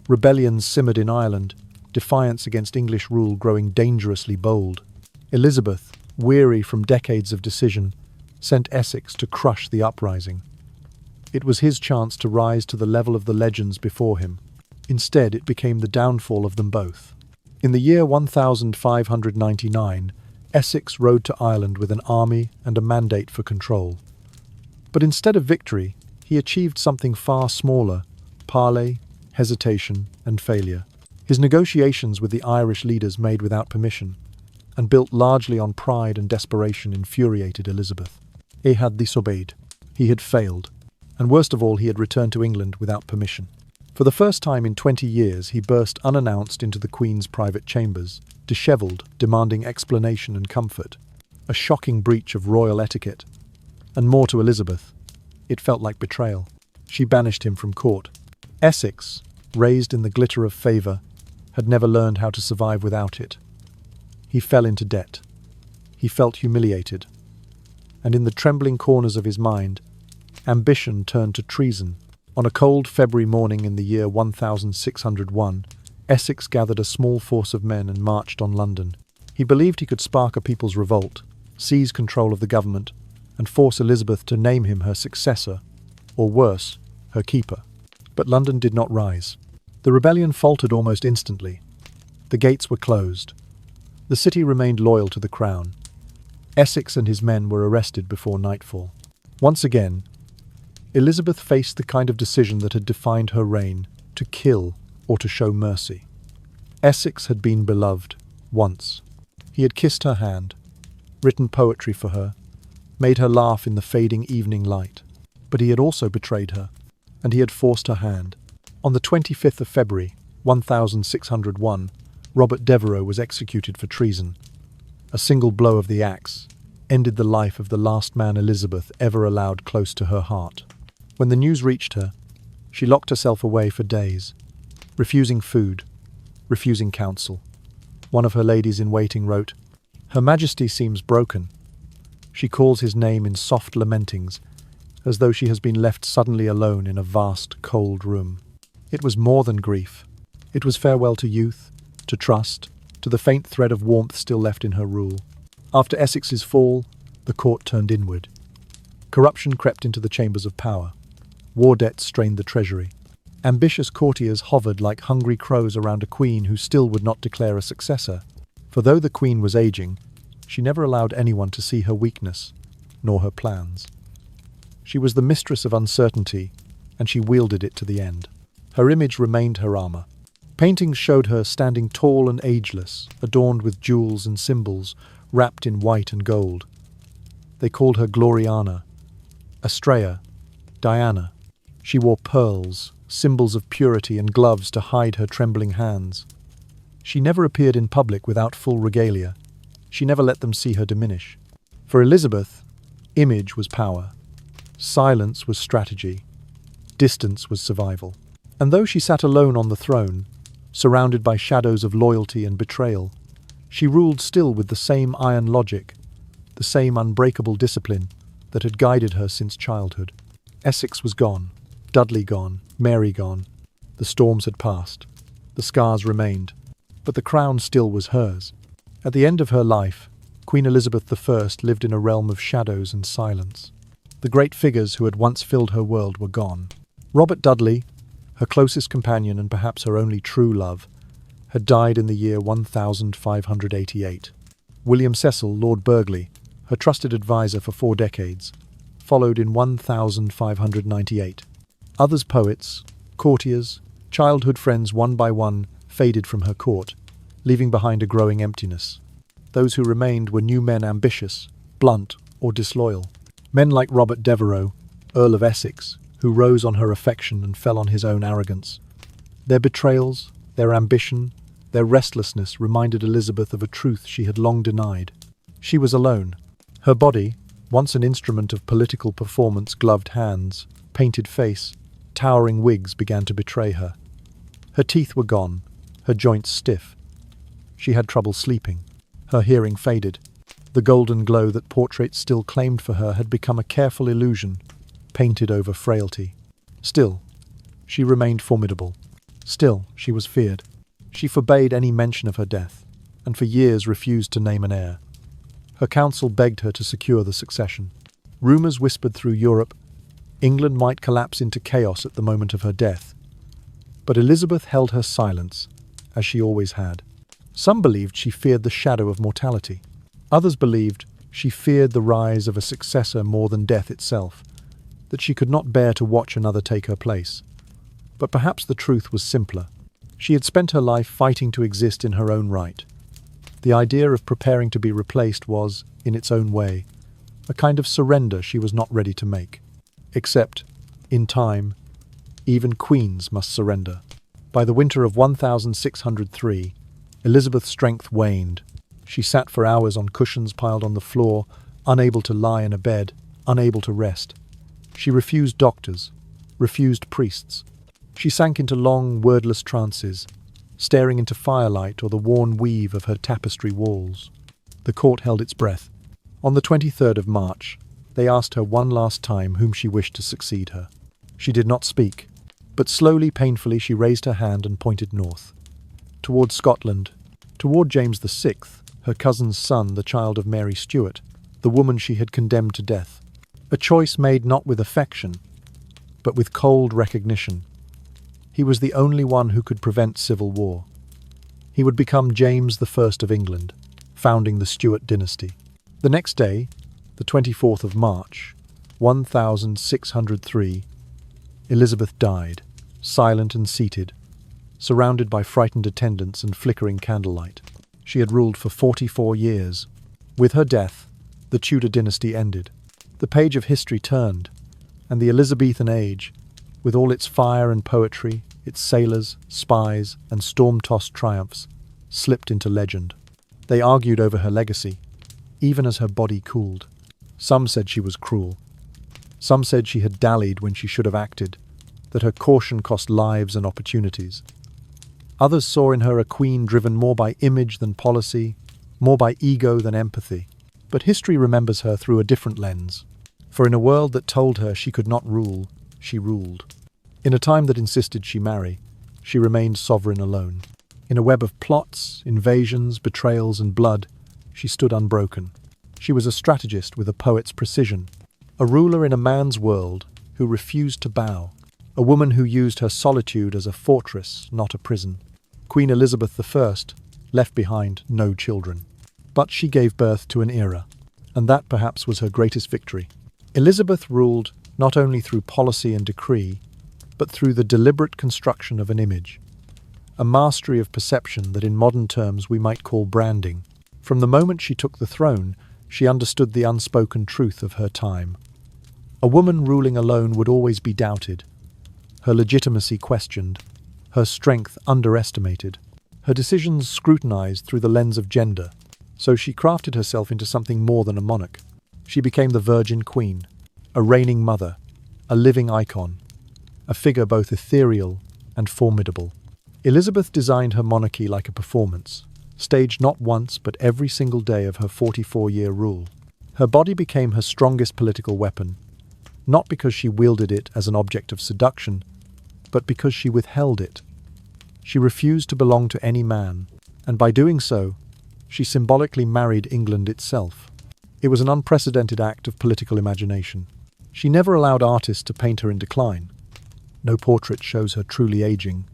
Rebellions simmered in Ireland, defiance against English rule growing dangerously bold. Elizabeth, weary from decades of decision, sent Essex to crush the uprising. It was his chance to rise to the level of the legends before him. Instead, it became the downfall of them both. In the year 1599, Essex rode to Ireland with an army and a mandate for control. But instead of victory, he achieved something far smaller: parley, hesitation, and failure. His negotiations with the Irish leaders, made without permission, and built largely on pride and desperation, infuriated Elizabeth. He had disobeyed. He had failed. And worst of all, he had returned to England without permission. For the first time in 20 years, he burst unannounced into the Queen's private chambers, dishevelled, demanding explanation and comfort. A shocking breach of royal etiquette. And more to Elizabeth, it felt like betrayal. She banished him from court. Essex, raised in the glitter of favour, had never learned how to survive without it. He fell into debt. He felt humiliated. And in the trembling corners of his mind, ambition turned to treason. On a cold February morning in the year 1601, Essex gathered a small force of men and marched on London. He believed he could spark a people's revolt, seize control of the government, and force Elizabeth to name him her successor, or worse, her keeper. But London did not rise. The rebellion faltered almost instantly. The gates were closed. The city remained loyal to the crown. Essex and his men were arrested before nightfall. Once again, Elizabeth faced the kind of decision that had defined her reign: to kill or to show mercy. Essex had been beloved, once. He had kissed her hand, written poetry for her, made her laugh in the fading evening light. But he had also betrayed her, and he had forced her hand. On the 25th of February, 1601, Robert Devereux was executed for treason. A single blow of the axe ended the life of the last man Elizabeth ever allowed close to her heart. When the news reached her, she locked herself away for days, refusing food, refusing counsel. One of her ladies-in-waiting wrote, "Her Majesty seems broken. She calls his name in soft lamentings, as though she has been left suddenly alone in a vast, cold room." It was more than grief. It was farewell to youth, to trust, to the faint thread of warmth still left in her rule. After Essex's fall, the court turned inward. Corruption crept into the chambers of power. War debts strained the treasury. Ambitious courtiers hovered like hungry crows around a queen who still would not declare a successor. For though the queen was aging, she never allowed anyone to see her weakness, nor her plans. She was the mistress of uncertainty, and she wielded it to the end. Her image remained her armor. Paintings showed her standing tall and ageless, adorned with jewels and symbols, wrapped in white and gold. They called her Gloriana, Astrea, Diana. She wore pearls, symbols of purity, and gloves to hide her trembling hands. She never appeared in public without full regalia. She never let them see her diminish. For Elizabeth, image was power. Silence was strategy. Distance was survival. And though she sat alone on the throne, surrounded by shadows of loyalty and betrayal, she ruled still with the same iron logic, the same unbreakable discipline that had guided her since childhood. Essex was gone, Dudley gone, Mary gone. The storms had passed. The scars remained. But the crown still was hers. At the end of her life, Queen Elizabeth I lived in a realm of shadows and silence. The great figures who had once filled her world were gone. Robert Dudley, her closest companion and perhaps her only true love, had died in the year 1588. William Cecil, Lord Burghley, her trusted advisor for 4 decades, followed in 1598. Others, poets, courtiers, childhood friends, one by one faded from her court, leaving behind a growing emptiness. Those who remained were new men ambitious, blunt, or disloyal. Men like Robert Devereux, Earl of Essex, who rose on her affection and fell on his own arrogance. Their betrayals, their ambition, their restlessness reminded Elizabeth of a truth she had long denied. She was alone. Her body, once an instrument of political performance, gloved hands, painted face, towering wigs began to betray her. Her teeth were gone, her joints stiff. She had trouble sleeping. Her hearing faded. The golden glow that portraits still claimed for her had become a careful illusion, painted over frailty. Still, she remained formidable. Still, she was feared. She forbade any mention of her death, and for years refused to name an heir. Her council begged her to secure the succession. Rumours whispered through Europe England might collapse into chaos at the moment of her death. But Elizabeth held her silence, as she always had. Some believed she feared the shadow of mortality. Others believed she feared the rise of a successor more than death itself, that she could not bear to watch another take her place. But perhaps the truth was simpler. She had spent her life fighting to exist in her own right. The idea of preparing to be replaced was, in its own way, a kind of surrender she was not ready to make. Except, in time, even queens must surrender. By the winter of 1603, Elizabeth's strength waned. She sat for hours on cushions piled on the floor, unable to lie in a bed, unable to rest. She refused doctors, refused priests. She sank into long, wordless trances, staring into firelight or the worn weave of her tapestry walls. The court held its breath. On the 23rd of March, they asked her one last time whom she wished to succeed her. She did not speak, but slowly, painfully, she raised her hand and pointed north. Toward Scotland, toward James VI, her cousin's son, the child of Mary Stuart, the woman she had condemned to death. A choice made not with affection, but with cold recognition. He was the only one who could prevent civil war. He would become James I of England, founding the Stuart dynasty. The next day, the 24th of March, 1603, Elizabeth died, silent and seated, surrounded by frightened attendants and flickering candlelight. She had ruled for 44 years. With her death, the Tudor dynasty ended. The page of history turned, and the Elizabethan age, with all its fire and poetry, its sailors, spies, and storm-tossed triumphs, slipped into legend. They argued over her legacy, even as her body cooled. Some said she was cruel. Some said she had dallied when she should have acted, that her caution cost lives and opportunities. Others saw in her a queen driven more by image than policy, more by ego than empathy. But history remembers her through a different lens. For in a world that told her she could not rule, she ruled. In a time that insisted she marry, she remained sovereign alone. In a web of plots, invasions, betrayals, and blood, she stood unbroken. She was a strategist with a poet's precision, a ruler in a man's world who refused to bow, a woman who used her solitude as a fortress, not a prison. Queen Elizabeth I left behind no children. But she gave birth to an era, and that perhaps was her greatest victory. Elizabeth ruled not only through policy and decree, but through the deliberate construction of an image, a mastery of perception that in modern terms we might call branding. From the moment she took the throne, she understood the unspoken truth of her time. A woman ruling alone would always be doubted, her legitimacy questioned, her strength underestimated, her decisions scrutinized through the lens of gender. So she crafted herself into something more than a monarch. She became the Virgin Queen, a reigning mother, a living icon, a figure both ethereal and formidable. Elizabeth designed her monarchy like a performance, staged not once but every single day of her 44-year rule. Her body became her strongest political weapon, not because she wielded it as an object of seduction, but because she withheld it. She refused to belong to any man, and by doing so, she symbolically married England itself. It was an unprecedented act of political imagination. She never allowed artists to paint her in decline. No portrait shows her truly aging.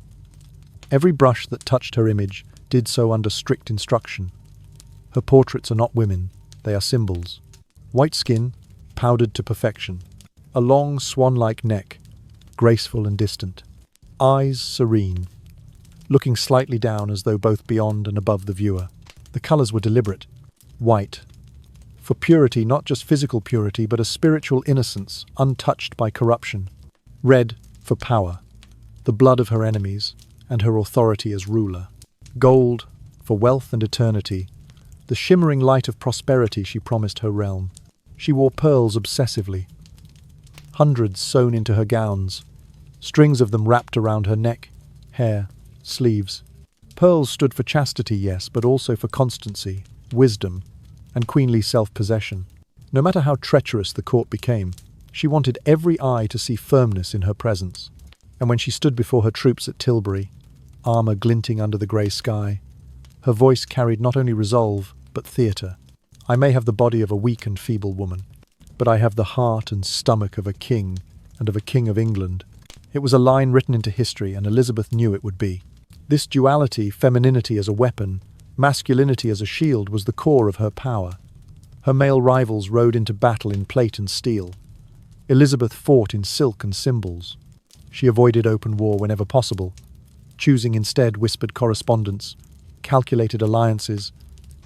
Every brush that touched her image did so under strict instruction. Her portraits are not women, they are symbols. White skin, powdered to perfection. A long swan-like neck, graceful and distant. Eyes serene, looking slightly down as though both beyond and above the viewer. The colours were deliberate. White, for purity, not just physical purity, but a spiritual innocence, untouched by corruption. Red, for power, the blood of her enemies, and her authority as ruler. Gold, for wealth and eternity, the shimmering light of prosperity she promised her realm. She wore pearls obsessively, hundreds sewn into her gowns, strings of them wrapped around her neck, hair, sleeves. Pearls stood for chastity, yes, but also for constancy, wisdom, and queenly self-possession. No matter how treacherous the court became, she wanted every eye to see firmness in her presence. And when she stood before her troops at Tilbury, armour glinting under the grey sky, her voice carried not only resolve, but theatre. I may have the body of a weak and feeble woman, but I have the heart and stomach of a king, and of a king of England. It was a line written into history, and Elizabeth knew it would be. This duality, femininity as a weapon, masculinity as a shield, was the core of her power. Her male rivals rode into battle in plate and steel. Elizabeth fought in silk and symbols. She avoided open war whenever possible, choosing instead whispered correspondence, calculated alliances,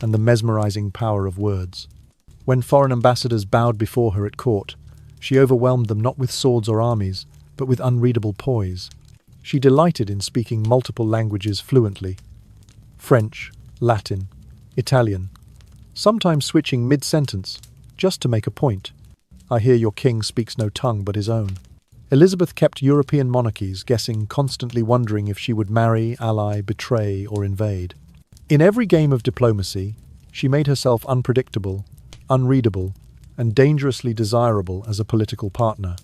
and the mesmerizing power of words. When foreign ambassadors bowed before her at court, she overwhelmed them not with swords or armies, but with unreadable poise. She delighted in speaking multiple languages fluently: French, Latin, Italian, sometimes switching mid-sentence, just to make a point. I hear your king speaks no tongue but his own. Elizabeth kept European monarchies guessing, constantly wondering if she would marry, ally, betray, or invade. In every game of diplomacy, she made herself unpredictable, unreadable, and dangerously desirable as a political partner.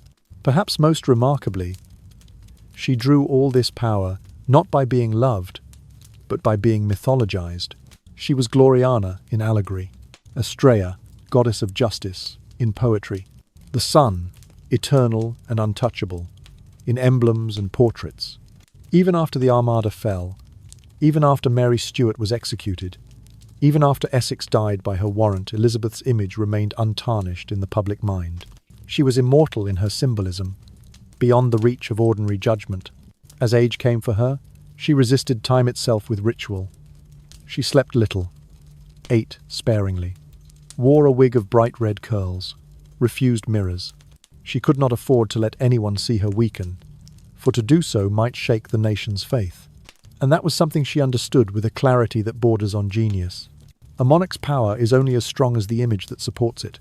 Perhaps most remarkably, she drew all this power not by being loved, but by being mythologized. She was Gloriana in allegory, Estrella, goddess of justice, in poetry, the sun, eternal and untouchable, in emblems and portraits. Even after the Armada fell, even after Mary Stuart was executed, even after Essex died by her warrant, Elizabeth's image remained untarnished in the public mind. She was immortal in her symbolism, beyond the reach of ordinary judgment. As age came for her, she resisted time itself with ritual. She slept little, ate sparingly, wore a wig of bright red curls, refused mirrors. She could not afford to let anyone see her weaken, for to do so might shake the nation's faith. And that was something she understood with a clarity that borders on genius. A monarch's power is only as strong as the image that supports it.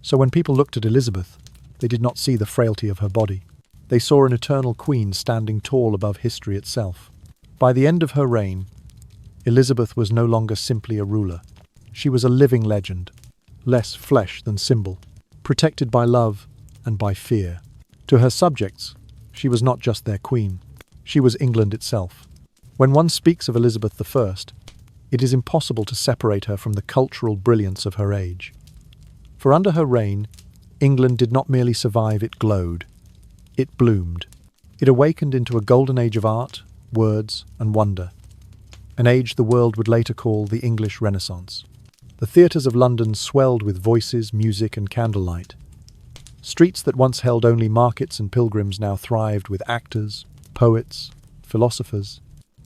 So when people looked at Elizabeth, they did not see the frailty of her body. They saw an eternal queen standing tall above history itself. By the end of her reign, Elizabeth was no longer simply a ruler. She was a living legend, less flesh than symbol, protected by love and by fear. To her subjects, she was not just their queen. She was England itself. When one speaks of Elizabeth I, It is impossible to separate her from the cultural brilliance of her age. For under her reign, England did not merely survive, it glowed. It bloomed. It awakened into a golden age of art, words, and wonder. An age the world would later call the English Renaissance. The theatres of London swelled with voices, music, and candlelight. Streets that once held only markets and pilgrims now thrived with actors, poets, philosophers.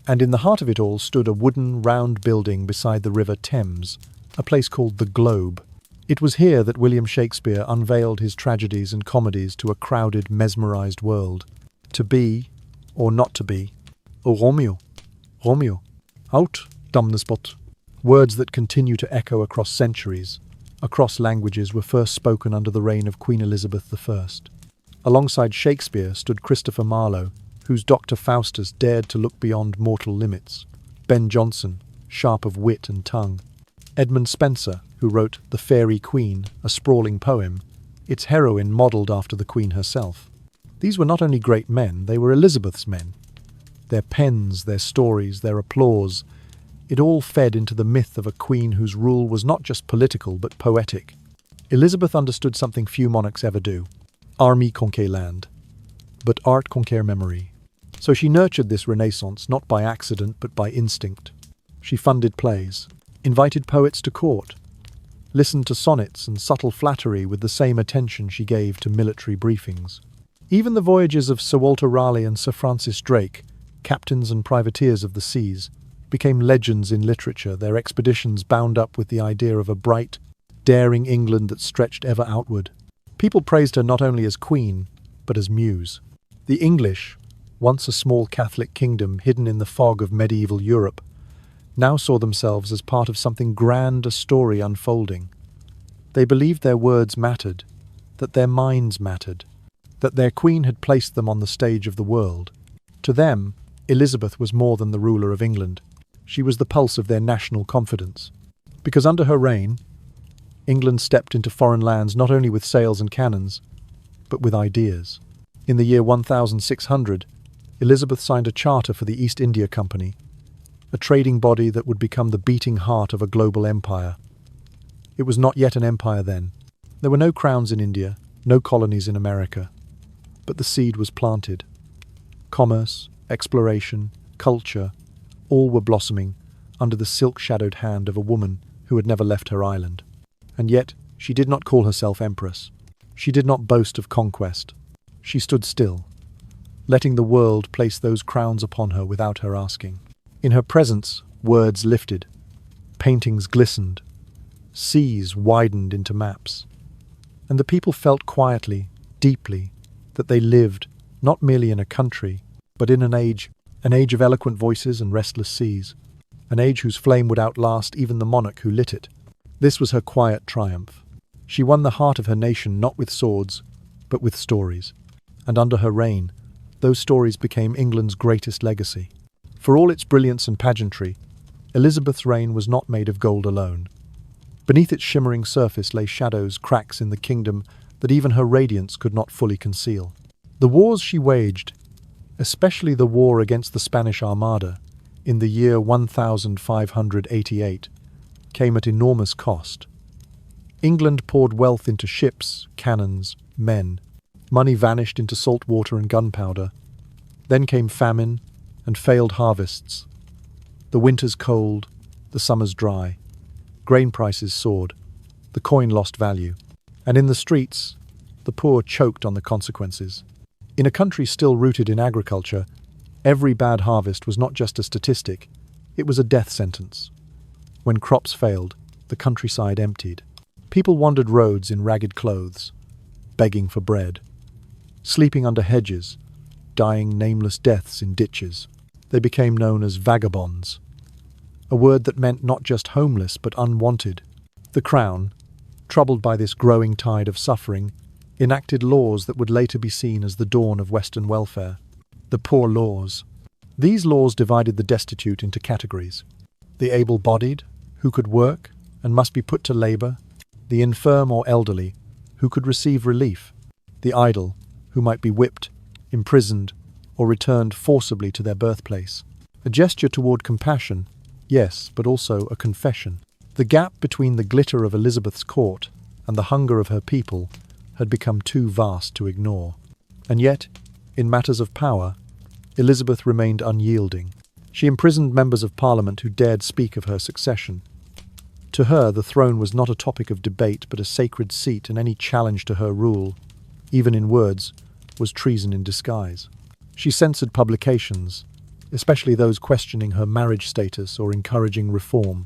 And in the heart of it all stood a wooden, round building beside the River Thames, a place called the Globe. It was here that William Shakespeare unveiled his tragedies and comedies to a crowded, mesmerized world. To be, or not to be. O Romeo, Romeo, out, damn the spot. Words that continue to echo across centuries, across languages, were first spoken under the reign of Queen Elizabeth I. Alongside Shakespeare stood Christopher Marlowe, whose Dr. Faustus dared to look beyond mortal limits. Ben Jonson, sharp of wit and tongue. Edmund Spenser, who wrote The Fairy Queen, a sprawling poem, its heroine modelled after the Queen herself. These were not only great men, they were Elizabeth's men. Their pens, their stories, their applause, it all fed into the myth of a queen whose rule was not just political but poetic. Elizabeth understood something few monarchs ever do. Army conquer land, but art conquer memory. So she nurtured this renaissance not by accident but by instinct. She funded plays, invited poets to court, listened to sonnets and subtle flattery with the same attention she gave to military briefings. Even the voyages of Sir Walter Raleigh and Sir Francis Drake, captains and privateers of the seas, became legends in literature, their expeditions bound up with the idea of a bright, daring England that stretched ever outward. People praised her not only as queen, but as muse. The English, once a small Catholic kingdom hidden in the fog of medieval Europe, now saw themselves as part of something grand, a story unfolding. They believed their words mattered, that their minds mattered, that their queen had placed them on the stage of the world. To them, Elizabeth was more than the ruler of England. She was the pulse of their national confidence. Because under her reign, England stepped into foreign lands not only with sails and cannons, but with ideas. In the year 1600, Elizabeth signed a charter for the East India Company, a trading body that would become the beating heart of a global empire. It was not yet an empire then. There were no crowns in India, no colonies in America. But the seed was planted. Commerce, exploration, culture, all were blossoming under the silk-shadowed hand of a woman who had never left her island. And yet, she did not call herself empress. She did not boast of conquest. She stood still, letting the world place those crowns upon her without her asking. In her presence, words lifted, paintings glistened, seas widened into maps. And the people felt quietly, deeply, that they lived not merely in a country, but in an age of eloquent voices and restless seas, an age whose flame would outlast even the monarch who lit it. This was her quiet triumph. She won the heart of her nation not with swords, but with stories. And under her reign, those stories became England's greatest legacy. For all its brilliance and pageantry, Elizabeth's reign was not made of gold alone. Beneath its shimmering surface lay shadows, cracks in the kingdom that even her radiance could not fully conceal. The wars she waged, especially the war against the Spanish Armada in the year 1588, came at enormous cost. England poured wealth into ships, cannons, men. Money vanished into salt water and gunpowder. Then came famine and failed harvests. The winters cold, the summers dry. Grain prices soared. The coin lost value. And in the streets, the poor choked on the consequences. In a country still rooted in agriculture, every bad harvest was not just a statistic, it was a death sentence. When crops failed, the countryside emptied. People wandered roads in ragged clothes, begging for bread, sleeping under hedges, dying nameless deaths in ditches. They became known as vagabonds, a word that meant not just homeless but unwanted. The Crown, troubled by this growing tide of suffering, enacted laws that would later be seen as the dawn of Western welfare. The Poor Laws. These laws divided the destitute into categories. The able-bodied, who could work and must be put to labour. The infirm or elderly, who could receive relief. The idle, who might be whipped, imprisoned, or returned forcibly to their birthplace. A gesture toward compassion, Yes, but also a confession. The gap between the glitter of Elizabeth's court and the hunger of her people had become too vast to ignore. And yet, in matters of power, Elizabeth remained unyielding. She imprisoned members of Parliament who dared speak of her succession. To her, the throne was not a topic of debate but a sacred seat, and any challenge to her rule, even in words, was treason in disguise. She censored publications, especially those questioning her marriage status or encouraging reform.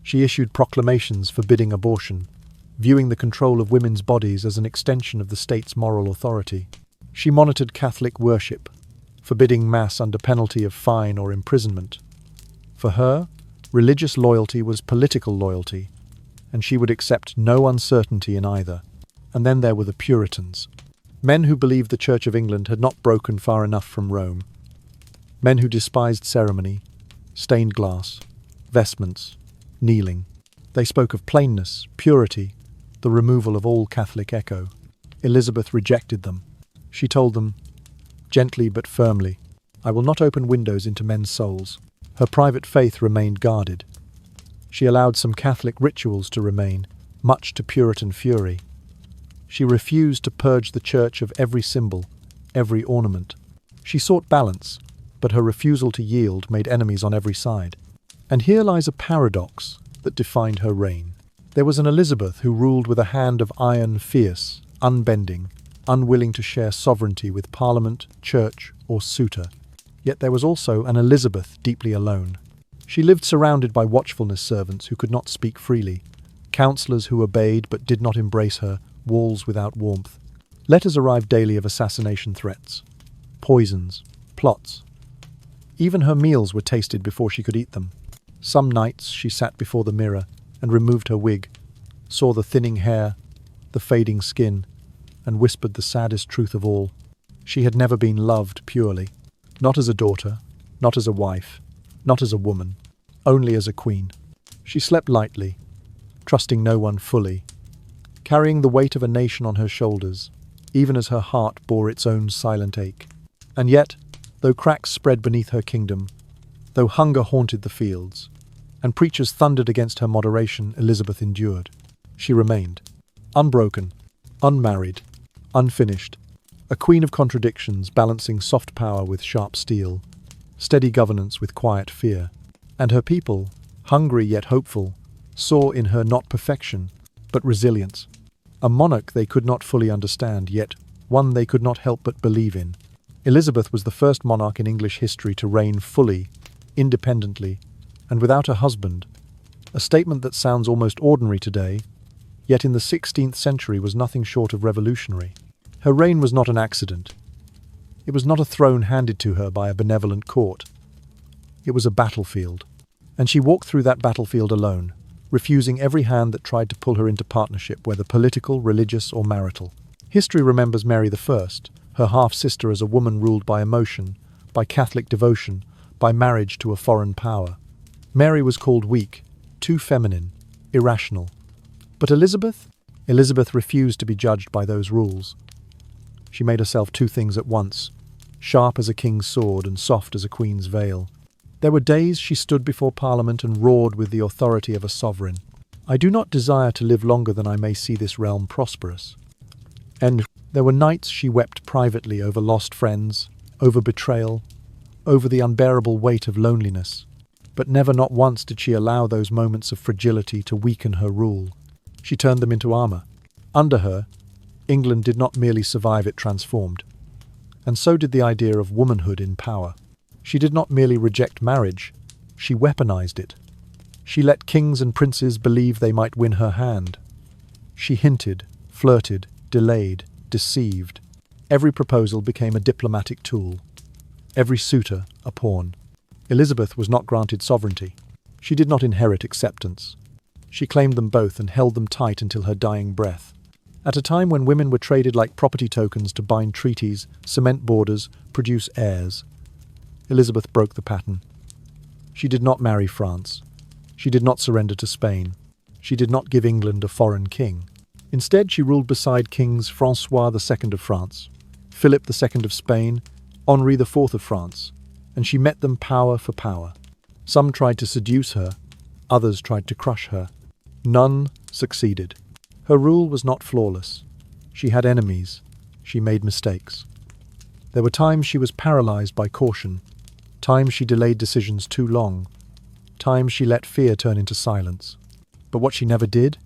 She issued proclamations forbidding abortion, viewing the control of women's bodies as an extension of the state's moral authority. She monitored Catholic worship, forbidding Mass under penalty of fine or imprisonment. For her, religious loyalty was political loyalty, and she would accept no uncertainty in either. And then there were the Puritans, men who believed the Church of England had not broken far enough from Rome, men who despised ceremony, stained glass, vestments, kneeling. They spoke of plainness, purity, the removal of all Catholic echo. Elizabeth rejected them. She told them, gently but firmly, "I will not open windows into men's souls." Her private faith remained guarded. She allowed some Catholic rituals to remain, much to Puritan fury. She refused to purge the Church of every symbol, every ornament. She sought balance, but her refusal to yield made enemies on every side. And here lies a paradox that defined her reign. There was an Elizabeth who ruled with a hand of iron, fierce, unbending, unwilling to share sovereignty with Parliament, Church, or suitor. Yet there was also an Elizabeth deeply alone. She lived surrounded by watchfulness servants who could not speak freely, counsellors who obeyed but did not embrace her, walls without warmth. Letters arrived daily of assassination threats, poisons, plots. Even her meals were tasted before she could eat them. Some nights she sat before the mirror and removed her wig, saw the thinning hair, the fading skin, and whispered the saddest truth of all. She had never been loved purely. Not as a daughter, not as a wife, not as a woman, only as a queen. She slept lightly, trusting no one fully, carrying the weight of a nation on her shoulders, even as her heart bore its own silent ache. And yet, though cracks spread beneath her kingdom, though hunger haunted the fields, and preachers thundered against her moderation, Elizabeth endured. She remained, unbroken, unmarried, unfinished, a queen of contradictions, balancing soft power with sharp steel, steady governance with quiet fear. And her people, hungry yet hopeful, saw in her not perfection, but resilience. A monarch they could not fully understand, yet one they could not help but believe in. Elizabeth was the first monarch in English history to reign fully, independently, and without a husband, a statement that sounds almost ordinary today, yet in the 16th century was nothing short of revolutionary. Her reign was not an accident. It was not a throne handed to her by a benevolent court. It was a battlefield, and she walked through that battlefield alone, refusing every hand that tried to pull her into partnership, whether political, religious, or marital. History remembers Mary I, her half-sister, as a woman ruled by emotion, by Catholic devotion, by marriage to a foreign power. Mary was called weak, too feminine, irrational. But Elizabeth refused to be judged by those rules. She made herself two things at once, sharp as a king's sword and soft as a queen's veil. There were days she stood before Parliament and roared with the authority of a sovereign. "I do not desire to live longer than I may see this realm prosperous." And there were nights she wept privately over lost friends, over betrayal, over the unbearable weight of loneliness. But never, not once, did she allow those moments of fragility to weaken her rule. She turned them into armor. Under her, England did not merely survive, it transformed. And so did the idea of womanhood in power. She did not merely reject marriage, she weaponized it. She let kings and princes believe they might win her hand. She hinted, flirted, delayed, deceived. Every proposal became a diplomatic tool. Every suitor a pawn. Elizabeth was not granted sovereignty. She did not inherit acceptance. She claimed them both and held them tight until her dying breath. At a time when women were traded like property tokens to bind treaties, cement borders, produce heirs, Elizabeth broke the pattern. She did not marry France. She did not surrender to Spain. She did not give England a foreign king. Instead, she ruled beside kings François II of France, Philip II of Spain, Henri IV of France, and she met them power for power. Some tried to seduce her, others tried to crush her. None succeeded. Her rule was not flawless. She had enemies. She made mistakes. There were times she was paralyzed by caution, times she delayed decisions too long, times she let fear turn into silence. But what she never did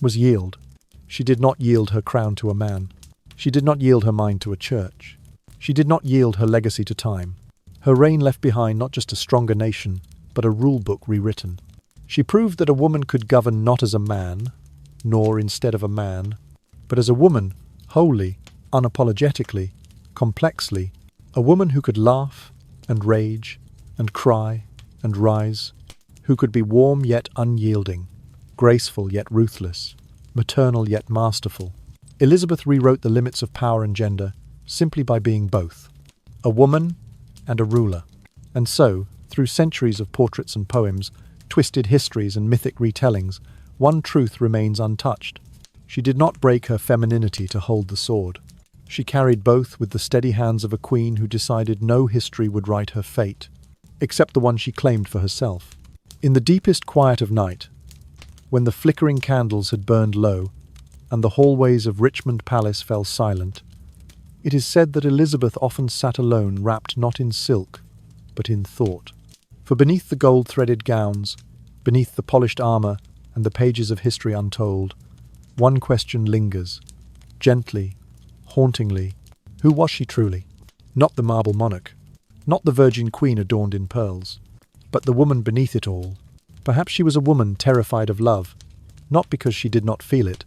was yield. She did not yield her crown to a man. She did not yield her mind to a church. She did not yield her legacy to time. Her reign left behind not just a stronger nation, but a rule book rewritten. She proved that a woman could govern not as a man, nor instead of a man, but as a woman, wholly, unapologetically, complexly, a woman who could laugh and rage and cry and rise, who could be warm yet unyielding, graceful yet ruthless, maternal yet masterful. Elizabeth rewrote the limits of power and gender simply by being both, a woman and a ruler. And so, through centuries of portraits and poems, twisted histories and mythic retellings, one truth remains untouched. She did not break her femininity to hold the sword. She carried both with the steady hands of a queen who decided no history would write her fate, except the one she claimed for herself. In the deepest quiet of night, when the flickering candles had burned low, and the hallways of Richmond Palace fell silent, it is said that Elizabeth often sat alone, wrapped not in silk, but in thought. For beneath the gold-threaded gowns, beneath the polished armour and the pages of history untold, one question lingers, gently, hauntingly. Who was she truly? Not the marble monarch, not the virgin queen adorned in pearls, but the woman beneath it all. Perhaps she was a woman terrified of love, not because she did not feel it,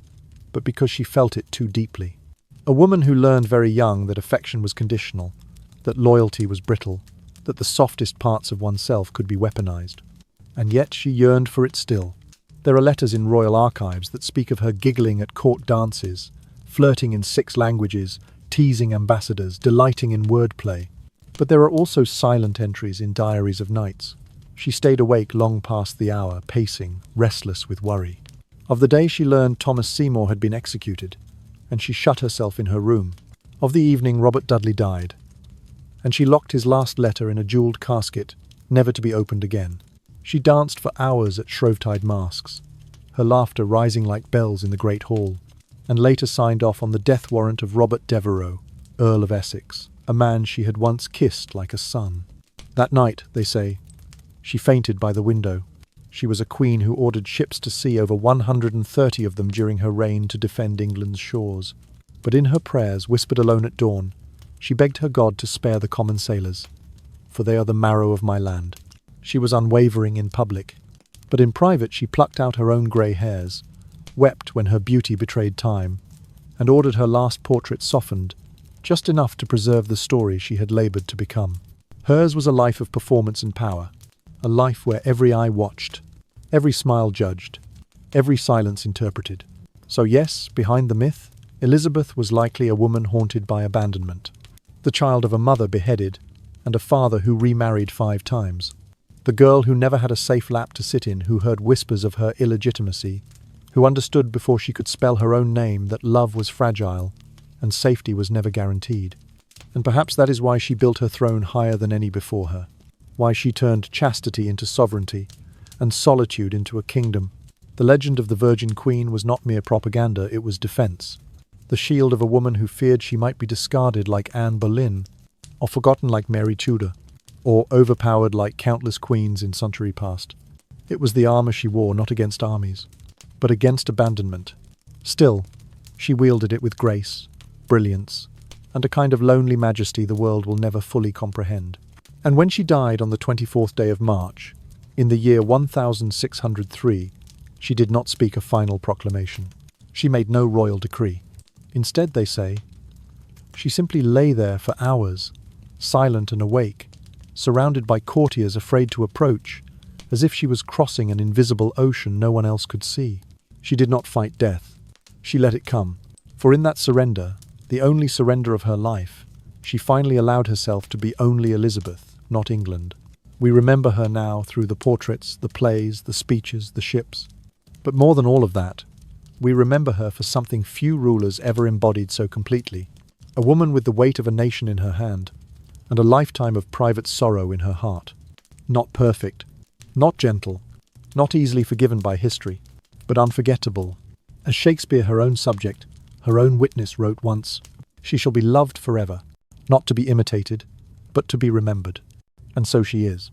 but because she felt it too deeply. A woman who learned very young that affection was conditional, that loyalty was brittle, that the softest parts of oneself could be weaponized. And yet she yearned for it still. There are letters in royal archives that speak of her giggling at court dances, flirting in 6 languages, teasing ambassadors, delighting in wordplay. But there are also silent entries in diaries of nights. She stayed awake long past the hour, pacing, restless with worry. Of the day she learned Thomas Seymour had been executed, and she shut herself in her room. Of the evening Robert Dudley died, and she locked his last letter in a jewelled casket, never to be opened again. She danced for hours at Shrovetide masques, her laughter rising like bells in the great hall, and later signed off on the death warrant of Robert Devereux, Earl of Essex, a man she had once kissed like a son. That night, they say, she fainted by the window. She was a queen who ordered ships to sea, over 130 of them during her reign, to defend England's shores. But in her prayers, whispered alone at dawn, she begged her God to spare the common sailors, for they are the marrow of my land. She was unwavering in public, but in private she plucked out her own grey hairs, wept when her beauty betrayed time, and ordered her last portrait softened, just enough to preserve the story she had laboured to become. Hers was a life of performance and power, a life where every eye watched, every smile judged, every silence interpreted. So yes, behind the myth, Elizabeth was likely a woman haunted by abandonment, the child of a mother beheaded, and a father who remarried 5 times. The girl who never had a safe lap to sit in, who heard whispers of her illegitimacy, who understood before she could spell her own name that love was fragile and safety was never guaranteed. And perhaps that is why she built her throne higher than any before her, why she turned chastity into sovereignty and solitude into a kingdom. The legend of the Virgin Queen was not mere propaganda, it was defense. The shield of a woman who feared she might be discarded like Anne Boleyn, or forgotten like Mary Tudor, or overpowered like countless queens in century past. It was the armour she wore not against armies, but against abandonment. Still, she wielded it with grace, brilliance, and a kind of lonely majesty the world will never fully comprehend. And when she died on the 24th day of March, in the year 1603, she did not speak a final proclamation. She made no royal decree. Instead, they say, she simply lay there for hours, silent and awake, surrounded by courtiers afraid to approach, as if she was crossing an invisible ocean no one else could see. She did not fight death. She let it come. For in that surrender, the only surrender of her life, she finally allowed herself to be only Elizabeth, not England. We remember her now through the portraits, the plays, the speeches, the ships. But more than all of that, we remember her for something few rulers ever embodied so completely. A woman with the weight of a nation in her hand, and a lifetime of private sorrow in her heart. Not perfect, Not gentle, not easily forgiven by history, but unforgettable. As Shakespeare, her own subject, her own witness, wrote once, "She shall be loved forever, not to be imitated, but to be remembered." And so she is.